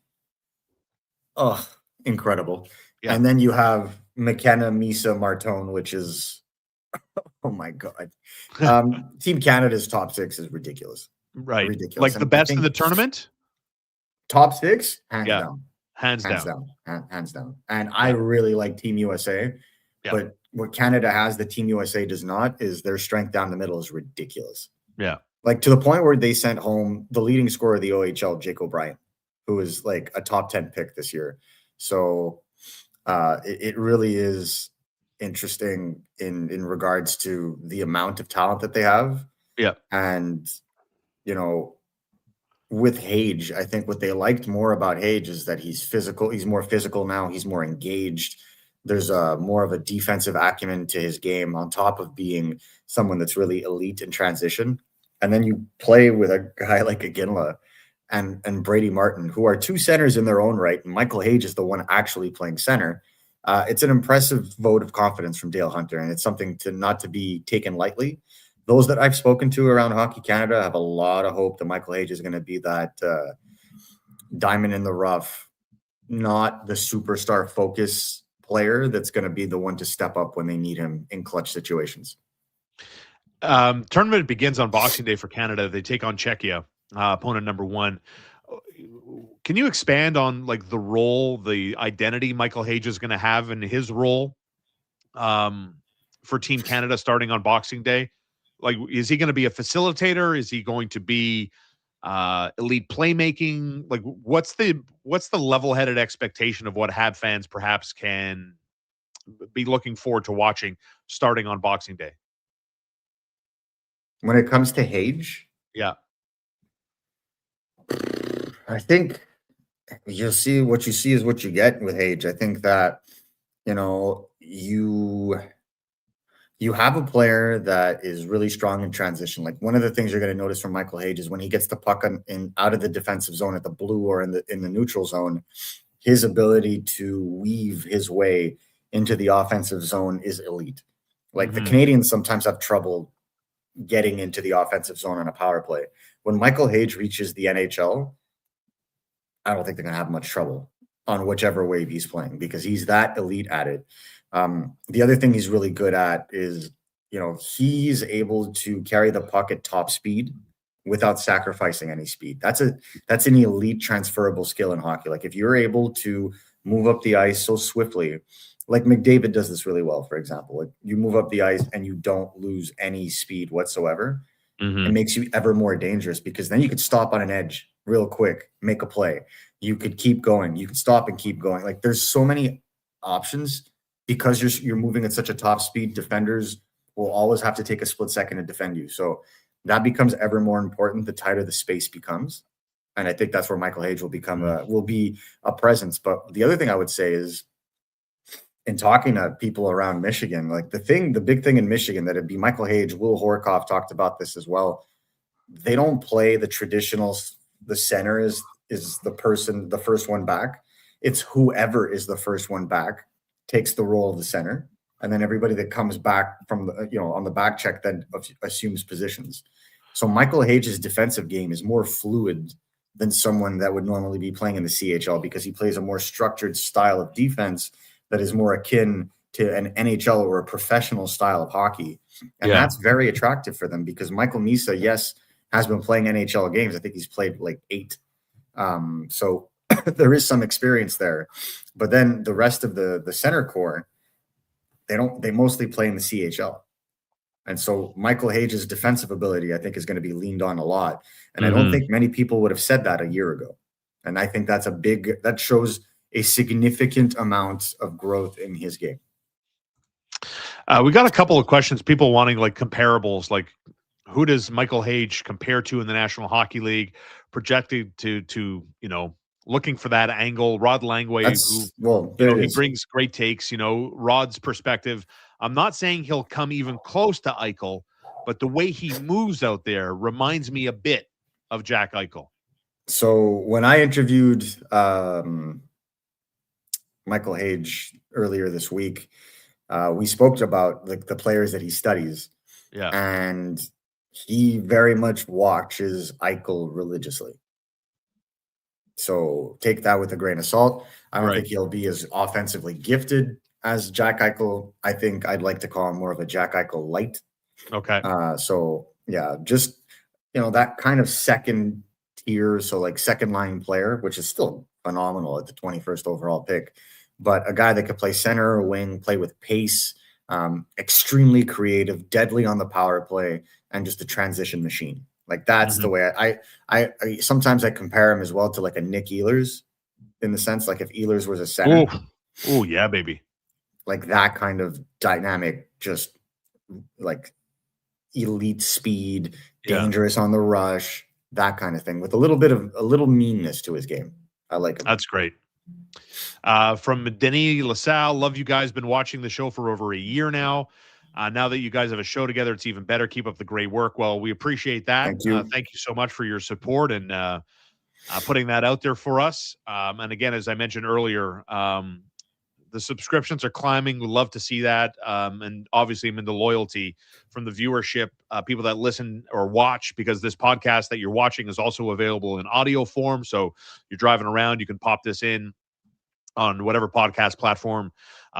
incredible. Yeah. And then you have McKenna, Misa, Martone, which is oh my God. Team Canada's top 6 is ridiculous. Right. Ridiculous. Like the best in the tournament? Top 6? Hands down. Hands down. And I really like Team USA. Yeah. But what Canada has, the Team USA does not, is their strength down the middle is ridiculous. Yeah. Like to the point where they sent home the leading scorer of the OHL, Jake O'Brien, who is like a top 10 pick this year. So it really is interesting in regards to the amount of talent that they have. Yeah. And, you know, with Hage, I think what they liked more about Hage is that he's physical. He's more physical now. He's more engaged. There's more of a defensive acumen to his game on top of being someone that's really elite in transition. And then you play with a guy like Iginla and Brady Martin, who are 2 centers in their own right. And Michael Hage is the one actually playing center. It's an impressive vote of confidence from Dale Hunter, and it's something to not to be taken lightly. Those that I've spoken to around Hockey Canada have a lot of hope that Michael Hage is going to be that diamond in the rough, not the superstar focus player that's going to be the one to step up when they need him in clutch situations. Tournament begins on Boxing Day for Canada. They take on Czechia, opponent number 1. Can you expand on like the role, the identity Michael Hage is going to have in his role for Team Canada starting on Boxing Day? Like, is he going to be a facilitator? Is he going to be elite playmaking? Like, what's the level-headed expectation of what Hab fans perhaps can be looking forward to watching starting on Boxing Day? When it comes to Hage, yeah, I think you'll see what you see is what you get with Hage. I think that, you know, you have a player that is really strong in transition. Like one of the things you're going to notice from Michael Hage is when he gets the puck out of the defensive zone at the blue or in the neutral zone, his ability to weave his way into the offensive zone is elite. Like the Canadiens sometimes have trouble getting into the offensive zone on a power play. When Michael Hage reaches the NHL, I don't think they're going to have much trouble on whichever wave he's playing because he's that elite at it. The other thing he's really good at is, you know, he's able to carry the puck at top speed without sacrificing any speed. That's an elite transferable skill in hockey. Like if you're able to move up the ice so swiftly, like McDavid does this really well, for example, like you move up the ice and you don't lose any speed whatsoever. It makes you ever more dangerous because then you could stop on an edge real quick, make a play. You could keep going. You could stop and keep going. Like there's so many options because you're moving at such a top speed. Defenders will always have to take a split second to defend you. So that becomes ever more important the tighter the space becomes. And I think that's where Michael Hage will be a presence. But the other thing I would say is in talking to people around Michigan, like the big thing in Michigan that it'd be Michael Hage, Will Horkoff talked about this as well. They don't play the traditional, the center is the first one back. It's whoever is the first one back takes the role of the center. And then everybody that comes back from the, on the back check then assumes positions. So Michael Hage's defensive game is more fluid than someone that would normally be playing in the CHL because he plays a more structured style of defense that is more akin to an NHL or a professional style of hockey. And that's very attractive for them because Michael Misa, yes, has been playing NHL games. I think he's played like 8. So there is some experience there. But then the rest of the center core, they mostly play in the CHL. And so Michael Hage's defensive ability, I think, is going to be leaned on a lot. And I don't think many people would have said that a year ago. And I think that shows a significant amount of growth in his game. We got a couple of questions, people wanting like comparables, like who does Michael Hage compare to in the National Hockey League, projected to looking for that angle. Rod Langway, he brings great takes, Rod's perspective. I'm not saying he'll come even close to Eichel, but the way he moves out there reminds me a bit of Jack Eichel. So when I interviewed Michael Hage earlier this week, we spoke about the players that he studies. Yeah. And he very much watches Eichel religiously. So take that with a grain of salt. I don't think he'll be as offensively gifted as Jack Eichel. I think I'd like to call him more of a Jack Eichel light. Okay. So yeah, just, that kind of second tier. So like second line player, which is still phenomenal at the 21st overall pick, but a guy that could play center or wing, play with pace, extremely creative, deadly on the power play, and just a transition machine. Like that's the way I sometimes I compare him as well to like a Nick Ehlers, in the sense like if Ehlers was a center. Oh yeah, baby. Like that kind of dynamic, just like elite speed, dangerous on the rush, that kind of thing, with a little meanness to his game. I like him. That's great. From Denny LaSalle, love you guys. Been watching the show for over a year now. Now that you guys have a show together, it's even better. Keep up the great work. Well, we appreciate that. Thank you. Thank you so much for your support and putting that out there for us. And again, as I mentioned earlier, the subscriptions are climbing. We'd love to see that. And obviously, I'm in the loyalty from the viewership, people that listen or watch, because this podcast that you're watching is also available in audio form. So you're driving around, you can pop this in on whatever podcast platform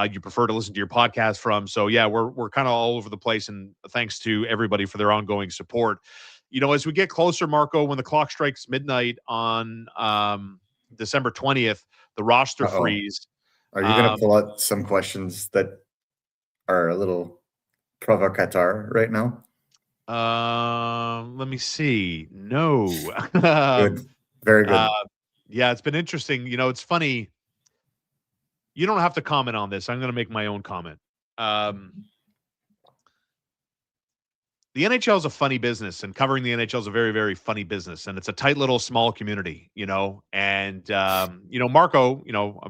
you prefer to listen to your podcast from. So yeah, we're kind of all over the place, and thanks to everybody for their ongoing support. As we get closer, Marco, when the clock strikes midnight on December 20th, the roster freeze. Are you going to pull out some questions that are a little provocateur right now? Let me see. No. Good. Very good. Yeah, it's been interesting. It's funny. You don't have to comment on this. I'm going to make my own comment. The NHL is a funny business, and covering the NHL is a very, very funny business. And it's a tight little small community, and, Marco,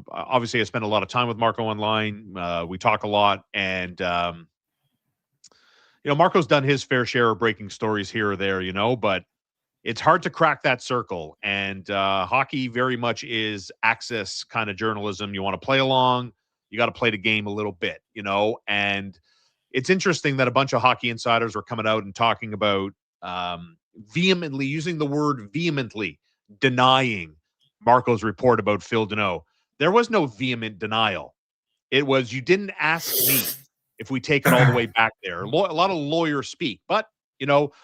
obviously I spend a lot of time with Marco online. We talk a lot, and, Marco's done his fair share of breaking stories here or there, but it's hard to crack that circle. And hockey very much is access kind of journalism. You want to play along, you got to play the game a little bit, and it's interesting that a bunch of hockey insiders were coming out and talking about vehemently, using the word vehemently, denying Marco's report about Phil Deneau. There was no vehement denial. It was, you didn't ask me if we take it all the way back there. A lot of lawyers speak, but,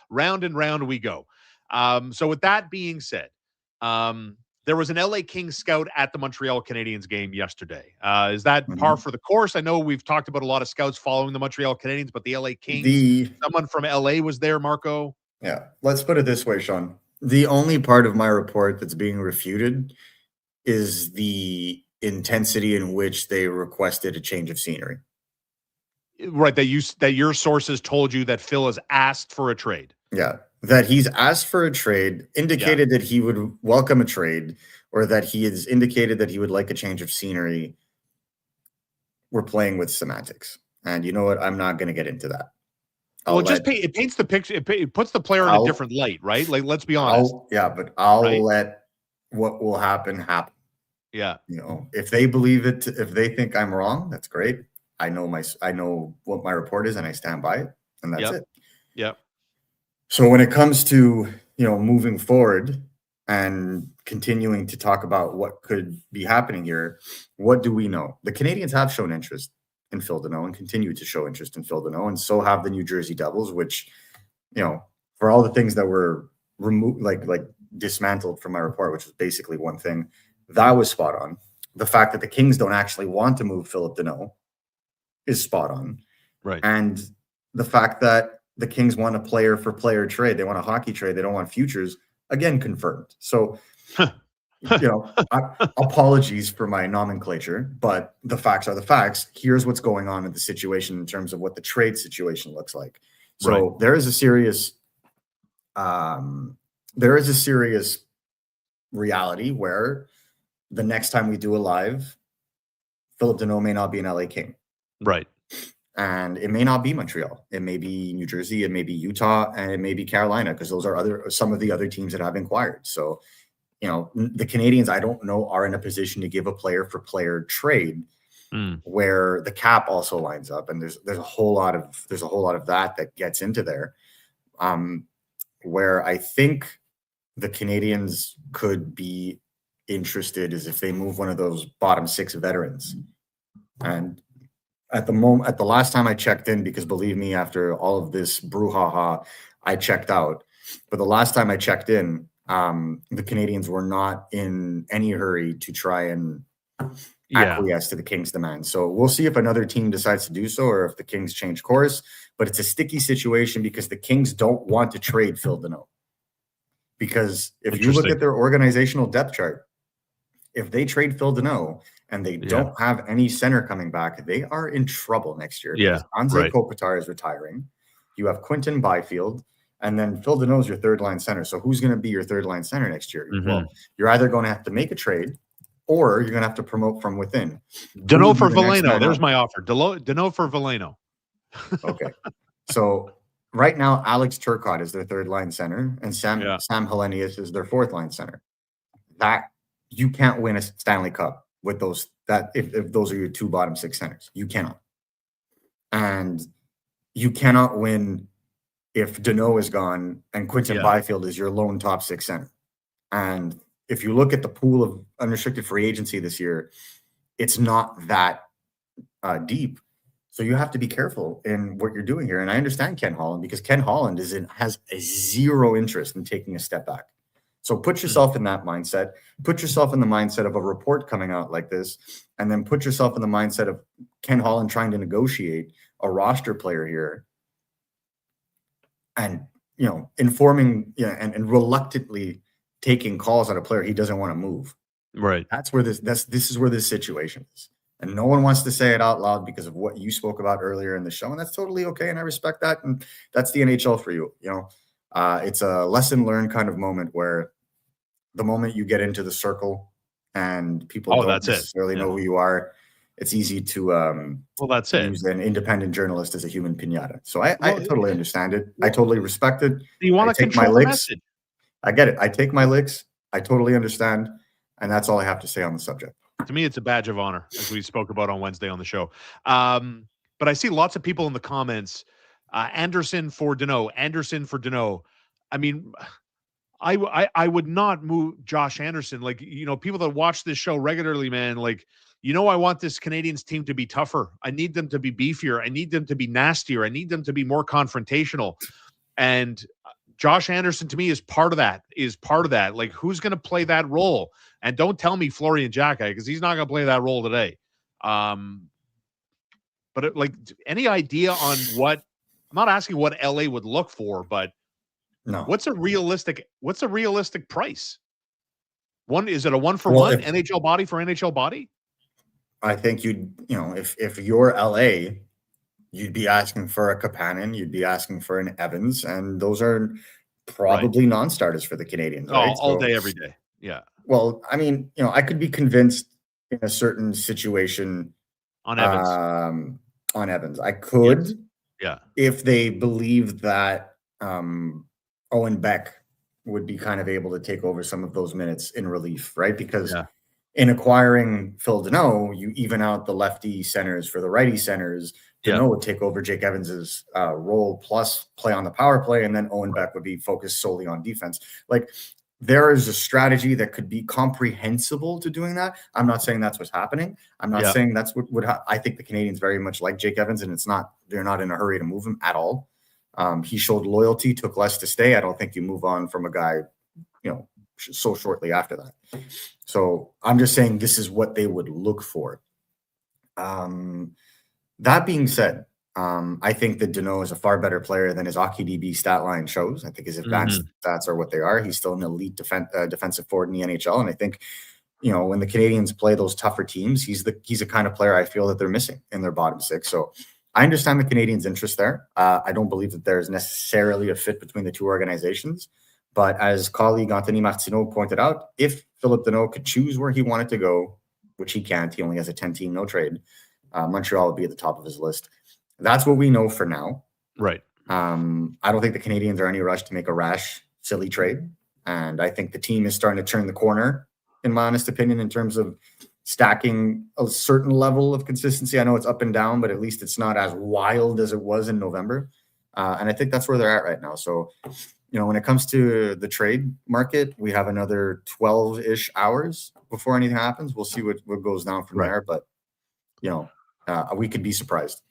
round and round we go. So with that being said, there was an LA Kings scout at the Montreal Canadiens game yesterday. Is that par for the course? I know we've talked about a lot of scouts following the Montreal Canadiens, but the LA Kings, someone from LA was there, Marco? Yeah. Let's put it this way, Shaun. The only part of my report that's being refuted is the intensity in which they requested a change of scenery. Right. That your sources told you that Phil has asked for a trade. Yeah. That he's asked for a trade, indicated that he would welcome a trade, or that he has indicated that he would like a change of scenery. we're playing with semantics. And you know what? I'm not going to get into that. It paints the picture. It puts the player in a different light, right? Like, let's be honest. I'll let what will happen. Yeah. You know, if they believe it, if they think I'm wrong, that's great. I know what my report is and I stand by it, and that's it. Yeah. So when it comes to, moving forward and continuing to talk about what could be happening here, what do we know? The Canadiens have shown interest in Phil Danault and continue to show interest in Phil Danault, and so have the New Jersey Devils, which, for all the things that were removed, like dismantled from my report, which was basically one thing, that was spot on. The fact that the Kings don't actually want to move Philip Danault is spot on. Right. And the fact that the Kings want a player for player trade, they want a hockey trade, they don't want futures, again, confirmed. So, apologies for my nomenclature, but the facts are the facts. Here's what's going on in the situation in terms of what the trade situation looks like. So there is a serious reality where the next time we do a live, Philip Danault may not be an LA King. Right. And it may not be Montreal. It may be New Jersey. It may be Utah, and it may be Carolina, because those are some of the other teams that have inquired. So, the Canadiens, I don't know, are in a position to give a player for player trade where the cap also lines up, and there's a whole lot of that gets into there. Where I think the Canadiens could be interested is if they move one of those bottom six veterans. And at the last time I checked in, because believe me, after all of this brouhaha, I checked out. But the last time I checked in, the Canadiens were not in any hurry to try and acquiesce to the Kings' demand. So we'll see if another team decides to do so, or if the Kings change course. But it's a sticky situation because the Kings don't want to trade Phil Danault. Because if you look at their organizational depth chart, if they trade Phil Danault and they don't have any center coming back, they are in trouble next year. Yeah, Anze Kopitar is retiring. You have Quinton Byfield, and then Phil Danault is your third line center. So who's going to be your third line center next year? Mm-hmm. Well, you're either going to have to make a trade, or you're going to have to promote from within. Danault for Veleno. There's my offer. Danault for Veleno. Okay. So right now, Alex Turcotte is their third line center, and Sam Helenius is their fourth line center. That you can't win a Stanley Cup with those. That if those are your two bottom six centers, you cannot. And you cannot win if Danault is gone and Quinton Byfield is your lone top six center. And if you look at the pool of unrestricted free agency this year, it's not that deep. So you have to be careful in what you're doing here. And I understand Ken Holland, because Ken Holland has a zero interest in taking a step back. So put yourself in that mindset. Put yourself in the mindset of a report coming out like this, and then put yourself in the mindset of Ken Holland trying to negotiate a roster player here, and informing and reluctantly taking calls on a player he doesn't want to move. Right. This is where this situation is. And no one wants to say it out loud because of what you spoke about earlier in the show. And that's totally okay. And I respect that. And that's the NHL for you. It's a lesson learned kind of moment where the moment you get into the circle and people don't necessarily know who you are, it's easy to use an independent journalist as a human piñata. So I totally understand it. I totally respect it. You want to control the message. I get it. I take my licks. I totally understand. And that's all I have to say on the subject. To me, it's a badge of honor, as we spoke about on Wednesday on the show. But I see lots of people in the comments, Anderson for Danault, Anderson for Danault. I mean, I would not move Josh Anderson. Like, people that watch this show regularly, man, like, I want this Canadiens team to be tougher. I need them to be beefier. I need them to be nastier. I need them to be more confrontational. And Josh Anderson, to me, is part of that. Like, who's going to play that role? And don't tell me Florian Xhekaj, because he's not going to play that role today. But any idea on what? I'm not asking what LA would look for, but no. What's a realistic price? Is it a 1-for-1 NHL body for NHL body? I think if you're LA, you'd be asking for a Kapanen, you'd be asking for an Evans, and those are probably non-starters for the Canadiens. Right? All day, every day. Yeah. Well, I mean, I could be convinced in a certain situation on Evans. On Evans. I could, Yeah. if they believed that Owen Beck would be kind of able to take over some of those minutes in relief, right? Because in acquiring Phil Deneau, you even out the lefty centers for the righty centers. Deneau would take over Jake Evans's role plus play on the power play, and then Owen Beck would be focused solely on defense. Like, there is a strategy that could be comprehensible to doing that. I'm not saying that's what's happening. I'm not saying that's what would I think the Canadiens very much like Jake Evans, and they're not in a hurry to move him at all. He showed loyalty, took less to stay. I don't think you move on from a guy, so shortly after that. So I'm just saying this is what they would look for. That being said, I think that Deneau is a far better player than his HockeyDB stat line shows. I think his advanced stats are what they are. He's still an elite defensive forward in the NHL. And I think, when the Canadiens play those tougher teams, he's the kind of player I feel that they're missing in their bottom six. So I understand the Canadiens' interest there. I don't believe that there's necessarily a fit between the two organizations. But as colleague Anthony Martineau pointed out, if Phillip Deneau could choose where he wanted to go, which he can't, he only has a 10-team no trade, Montreal would be at the top of his list. That's what we know for now. Right. I don't think the Canadiens are in any rush to make a rash, silly trade. And I think the team is starting to turn the corner, in my honest opinion, in terms of stacking a certain level of consistency. I know it's up and down, but at least it's not as wild as it was in November. And I think that's where they're at right now. So, when it comes to the trade market, we have another 12-ish hours before anything happens. We'll see what goes down from there. But, we could be surprised.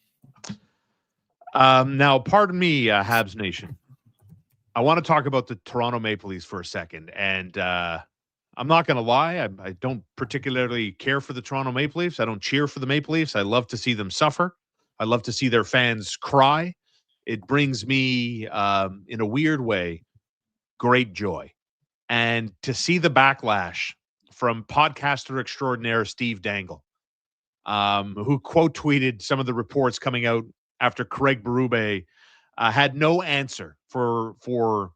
Now, pardon me, Habs Nation. I want to talk about the Toronto Maple Leafs for a second. And I'm not going to lie. I don't particularly care for the Toronto Maple Leafs. I don't cheer for the Maple Leafs. I love to see them suffer. I love to see their fans cry. It brings me, in a weird way, great joy. And to see the backlash from podcaster extraordinaire Steve Dangle, who quote tweeted some of the reports coming out after Craig Berube had no answer for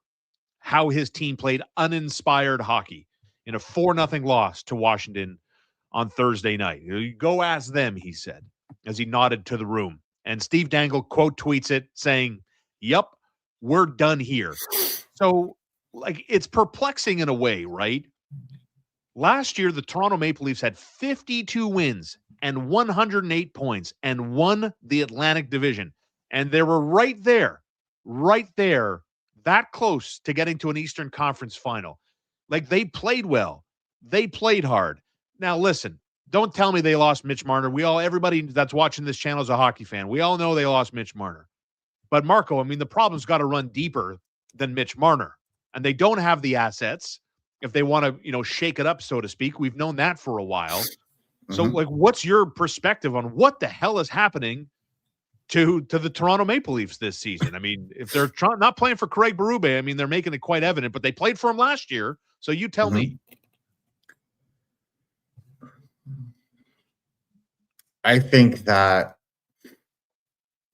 how his team played uninspired hockey in a 4-0 loss to Washington on Thursday night. You go ask them, he said, as he nodded to the room. And Steve Dangle quote tweets it saying, "Yup, we're done here." So, it's perplexing in a way, right? Last year, the Toronto Maple Leafs had 52 wins and 108 points and won the Atlantic Division. And they were right there, that close to getting to an Eastern Conference final. They played well. They played hard. Now, listen, don't tell me they lost Mitch Marner. Everybody that's watching this channel is a hockey fan. We all know they lost Mitch Marner. But Marco, the problem's got to run deeper than Mitch Marner. And they don't have the assets if they want to, shake it up, so to speak. We've known that for a while. So, what's your perspective on what the hell is happening to the Toronto Maple Leafs this season? If they're not playing for Craig Berube, they're making it quite evident, but they played for him last year. So you tell me. I think that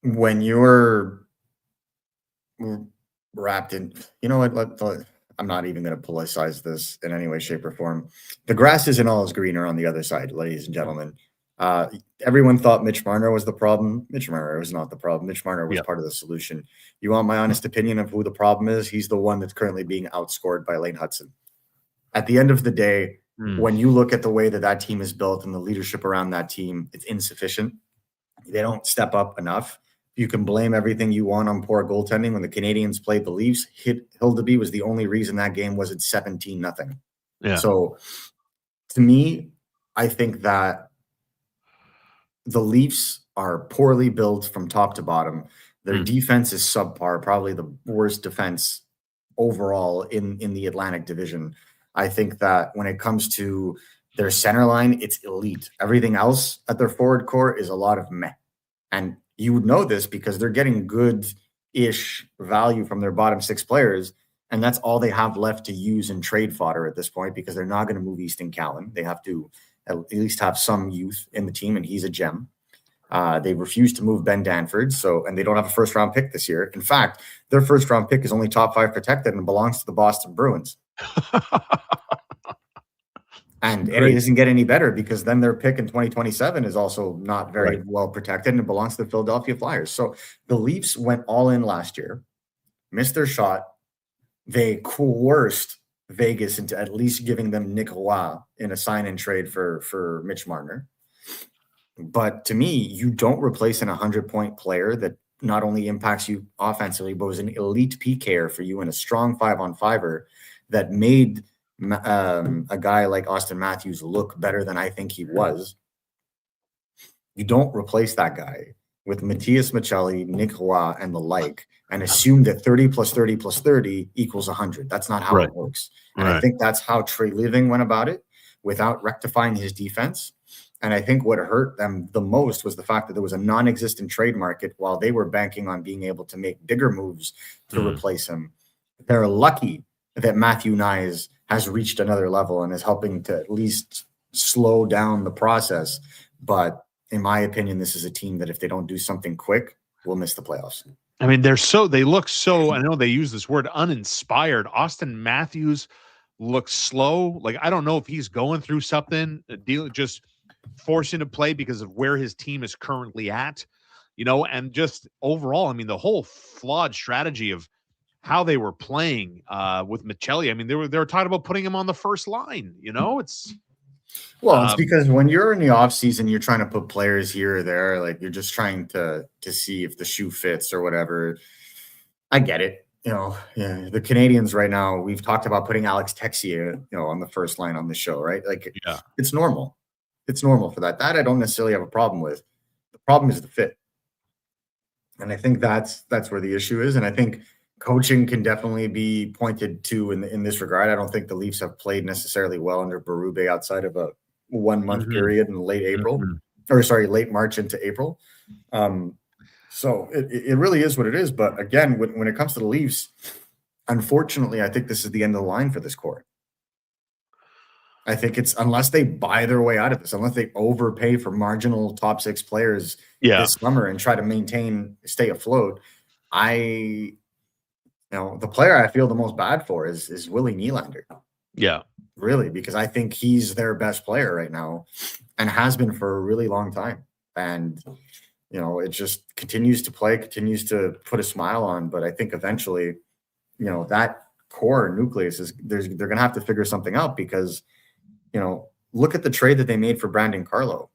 when you're wrapped in, I'm not even going to politicize this in any way, shape, or form. The grass isn't always greener on the other side, ladies and gentlemen. Everyone thought Mitch Marner was the problem. Mitch Marner was not the problem. Mitch Marner was part of the solution. You want my honest opinion of who the problem is? He's the one that's currently being outscored by Lane Hutson. At the end of the day, when you look at the way that team is built and the leadership around that team, it's insufficient. They don't step up enough. You can blame everything you want on poor goaltending. When the Canadiens played the Leafs, Hildeby was the only reason that game wasn't 17-0. Yeah. So to me, I think that the Leafs are poorly built from top to bottom. Their defense is subpar, probably the worst defense overall in the Atlantic Division. I think that when it comes to their center line, it's elite. Everything else at their forward core is a lot of meh. And you would know this because they're getting good-ish value from their bottom six players, and that's all they have left to use in trade fodder at this point because they're not going to move Easton Callan. They have to at least have some youth in the team, and he's a gem. They refused to move Ben Danford, and they don't have a first-round pick this year. In fact, their first-round pick is only top 5 protected and belongs to the Boston Bruins. And it doesn't get any better because then their pick in 2027 is also not very well protected and it belongs to the Philadelphia Flyers. So the Leafs went all in last year, missed their shot. They coerced Vegas into at least giving them Nick Roy in a sign-in trade for Mitch Marner. But to me, you don't replace an 100-point player that not only impacts you offensively, but was an elite PKer for you and a strong 5-on-5er that made a guy like Austin Matthews look better than I think he was. You don't replace that guy with Matthias Maccelli, Nick Roy, and the like, and assume that 30 plus 30 plus 30 equals 100. That's not how it works. And I think that's how Trey Living went about it without rectifying his defense. And I think what hurt them the most was the fact that there was a non-existent trade market while they were banking on being able to make bigger moves to replace him. They're lucky that Matthew Nyes has reached another level and is helping to at least slow down the process. But in my opinion, this is a team that if they don't do something quick, will miss the playoffs. I mean, they look so, I know they use this word, uninspired. Austin Matthews looks slow. Like, I don't know if he's going through something, just forcing to play because of where his team is currently at, and just overall, I mean, the whole flawed strategy of how they were playing with Maccelli. I mean, they were talking about putting him on the first line, it's because when you're in the off season, you're trying to put players here or there, like you're just trying to see if the shoe fits or whatever. I get it. The Canadiens right now, we've talked about putting Alex Texier, on the first line on the show, right? Like it's normal. It's normal for that. That I don't necessarily have a problem with. The problem is the fit. And I think that's where the issue is. And I think coaching can definitely be pointed to in this regard. I don't think the Leafs have played necessarily well under Berube outside of a 1 month period in late late March into April. So it really is what it is. But again, when it comes to the Leafs, unfortunately, I think this is the end of the line for this core. I think it's unless they buy their way out of this, unless they overpay for marginal top 6 players this summer and try to stay afloat. The player I feel the most bad for is Willie Nylander. Yeah. Really, because I think he's their best player right now and has been for a really long time. And, it just continues to play, continues to put a smile on. But I think eventually, that core nucleus they're going to have to figure something out because, look at the trade that they made for Brandon Carlo.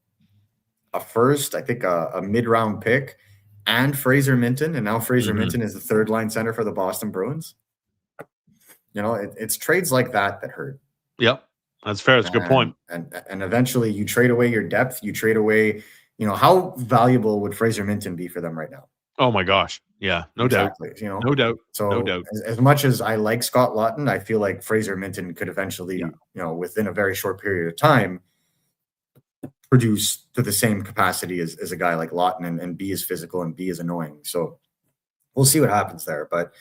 A first, I think a mid-round pick and Fraser Minton. And now Fraser Minton is the third line center for the Boston Bruins. It's trades like that hurt. Yep. That's fair. That's a good point. And eventually you trade away your depth. You trade away, how valuable would Fraser Minton be for them right now? Oh my gosh. Yeah, no doubt. No doubt. So no doubt. As much as I like Scott Laughton, I feel like Fraser Minton could eventually, within a very short period of time, produce to the same capacity as a guy like Laughton and be as physical and be as annoying. So we'll see what happens there. But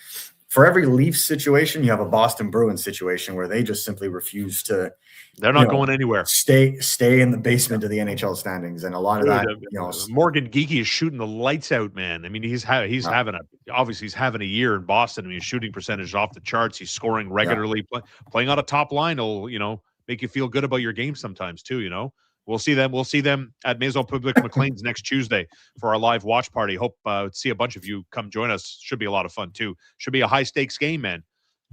for every Leafs situation, you have a Boston Bruins situation where they just simply refuse to. They're not going anywhere. Stay in the basement of the NHL standings, and a lot of that. Morgan Geekie is shooting the lights out, man. I mean, he's having a year in Boston. I mean, his shooting percentage is off the charts. He's scoring regularly. Playing on a top line will make you feel good about your game sometimes too. We'll see them at Maison Publique McLean's next Tuesday for our live watch party. Hope to see a bunch of you come join us. Should be a lot of fun too. Should be a high stakes game, man.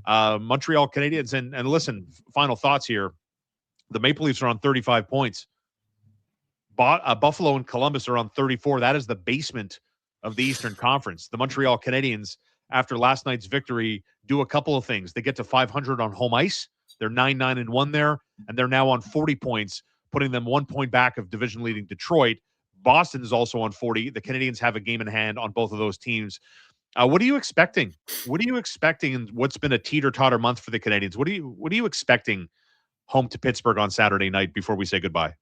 Montreal Canadiens and listen, final thoughts here. The Maple Leafs are on 35 points. Buffalo and Columbus are on 34. That is the basement of the Eastern Conference. The Montreal Canadiens, after last night's victory, do a couple of things. They get to 500 on home ice. They're 9-9-1 there, and they're now on 40 points, putting them 1 point back of division-leading Detroit. Boston is also on 40. The Canadiens have a game in hand on both of those teams. What are you expecting? What are you expecting in what's been a teeter-totter month for the Canadiens? What are you expecting home to Pittsburgh on Saturday night before we say goodbye?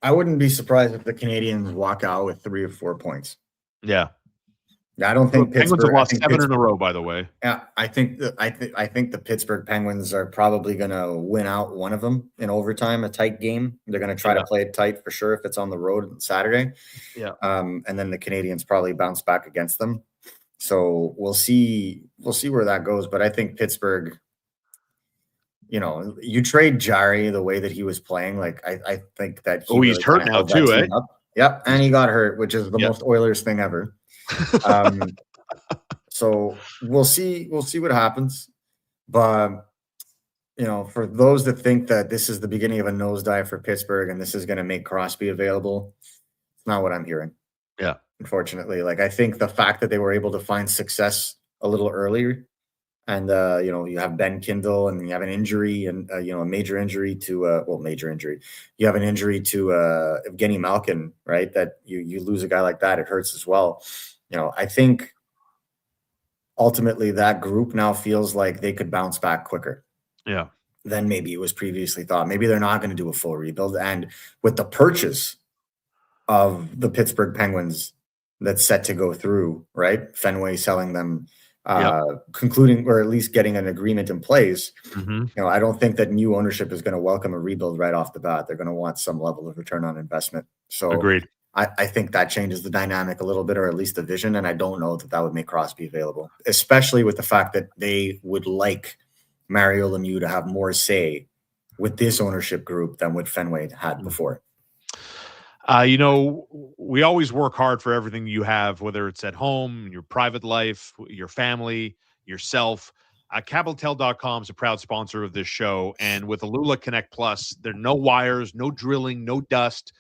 I wouldn't be surprised if the Canadiens walk out with 3 or 4 points. Yeah. I don't think Penguins have lost 7 in a row, by the way. Yeah, I think the Pittsburgh Penguins are probably going to win out one of them in overtime, a tight game. They're going to try to play it tight for sure if it's on the road on Saturday. Yeah. And then the Canadiens probably bounce back against them. So we'll see where that goes. But I think Pittsburgh, you know, you trade Jari the way that he was playing. Like, I think that he he's really hurt kinda now held that too, eh? team up. Yep, and he got hurt, which is the Yep. most Oilers thing ever. So we'll see what happens. But you know, for those that think that this is the beginning of a nosedive for Pittsburgh and this is going to make Crosby available, it's not what I'm hearing. Yeah. Unfortunately, like I think the fact that they were able to find success a little earlier, and you know, you have Ben Kindle, and you have an injury, and you know, a major injury to major injury. You have an injury to Evgeny Malkin, right? That you lose a guy like that, it hurts as well. You know, I think ultimately that group now feels like they could bounce back quicker. Yeah. Than maybe it was previously thought. Maybe they're not going to do a full rebuild. And with the purchase of the Pittsburgh Penguins that's set to go through, right? Fenway selling them, concluding or at least getting an agreement in place. Mm-hmm. You know, I don't think that new ownership is going to welcome a rebuild right off the bat. They're going to want some level of return on investment. So agreed. I think that changes the dynamic a little bit, or at least the vision. And I don't know that would make Crosby available, especially with the fact that they would like Mario Lemieux to have more say with this ownership group than what Fenway had before. You know, we always work hard for everything you have, whether it's at home, your private life, your family, yourself. Capital.com is a proud sponsor of this show. And with Alula Connect Plus, there are no wires, no drilling, no dust.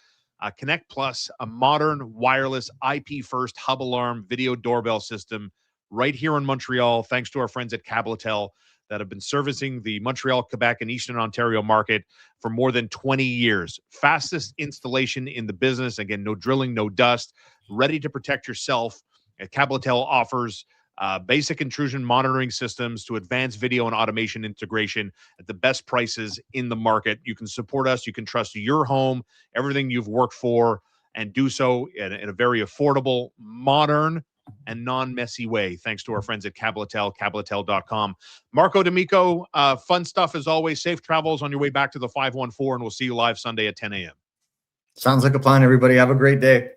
Connect Plus, a modern wireless IP-first hub alarm video doorbell system right here in Montreal, thanks to our friends at Capital that have been servicing the Montreal, Quebec, and Eastern Ontario market for more than 20 years. Fastest installation in the business. Again, no drilling, no dust. Ready to protect yourself. Capital offers basic intrusion monitoring systems to advanced video and automation integration at the best prices in the market. You can support us. You can trust your home, everything you've worked for, and do so in a very affordable, modern, and non-messy way, thanks to our friends at Capital.com. Marco D'Amico, fun stuff as always. Safe travels on your way back to the 514, and we'll see you live Sunday at 10 a.m. Sounds like a plan, everybody. Have a great day.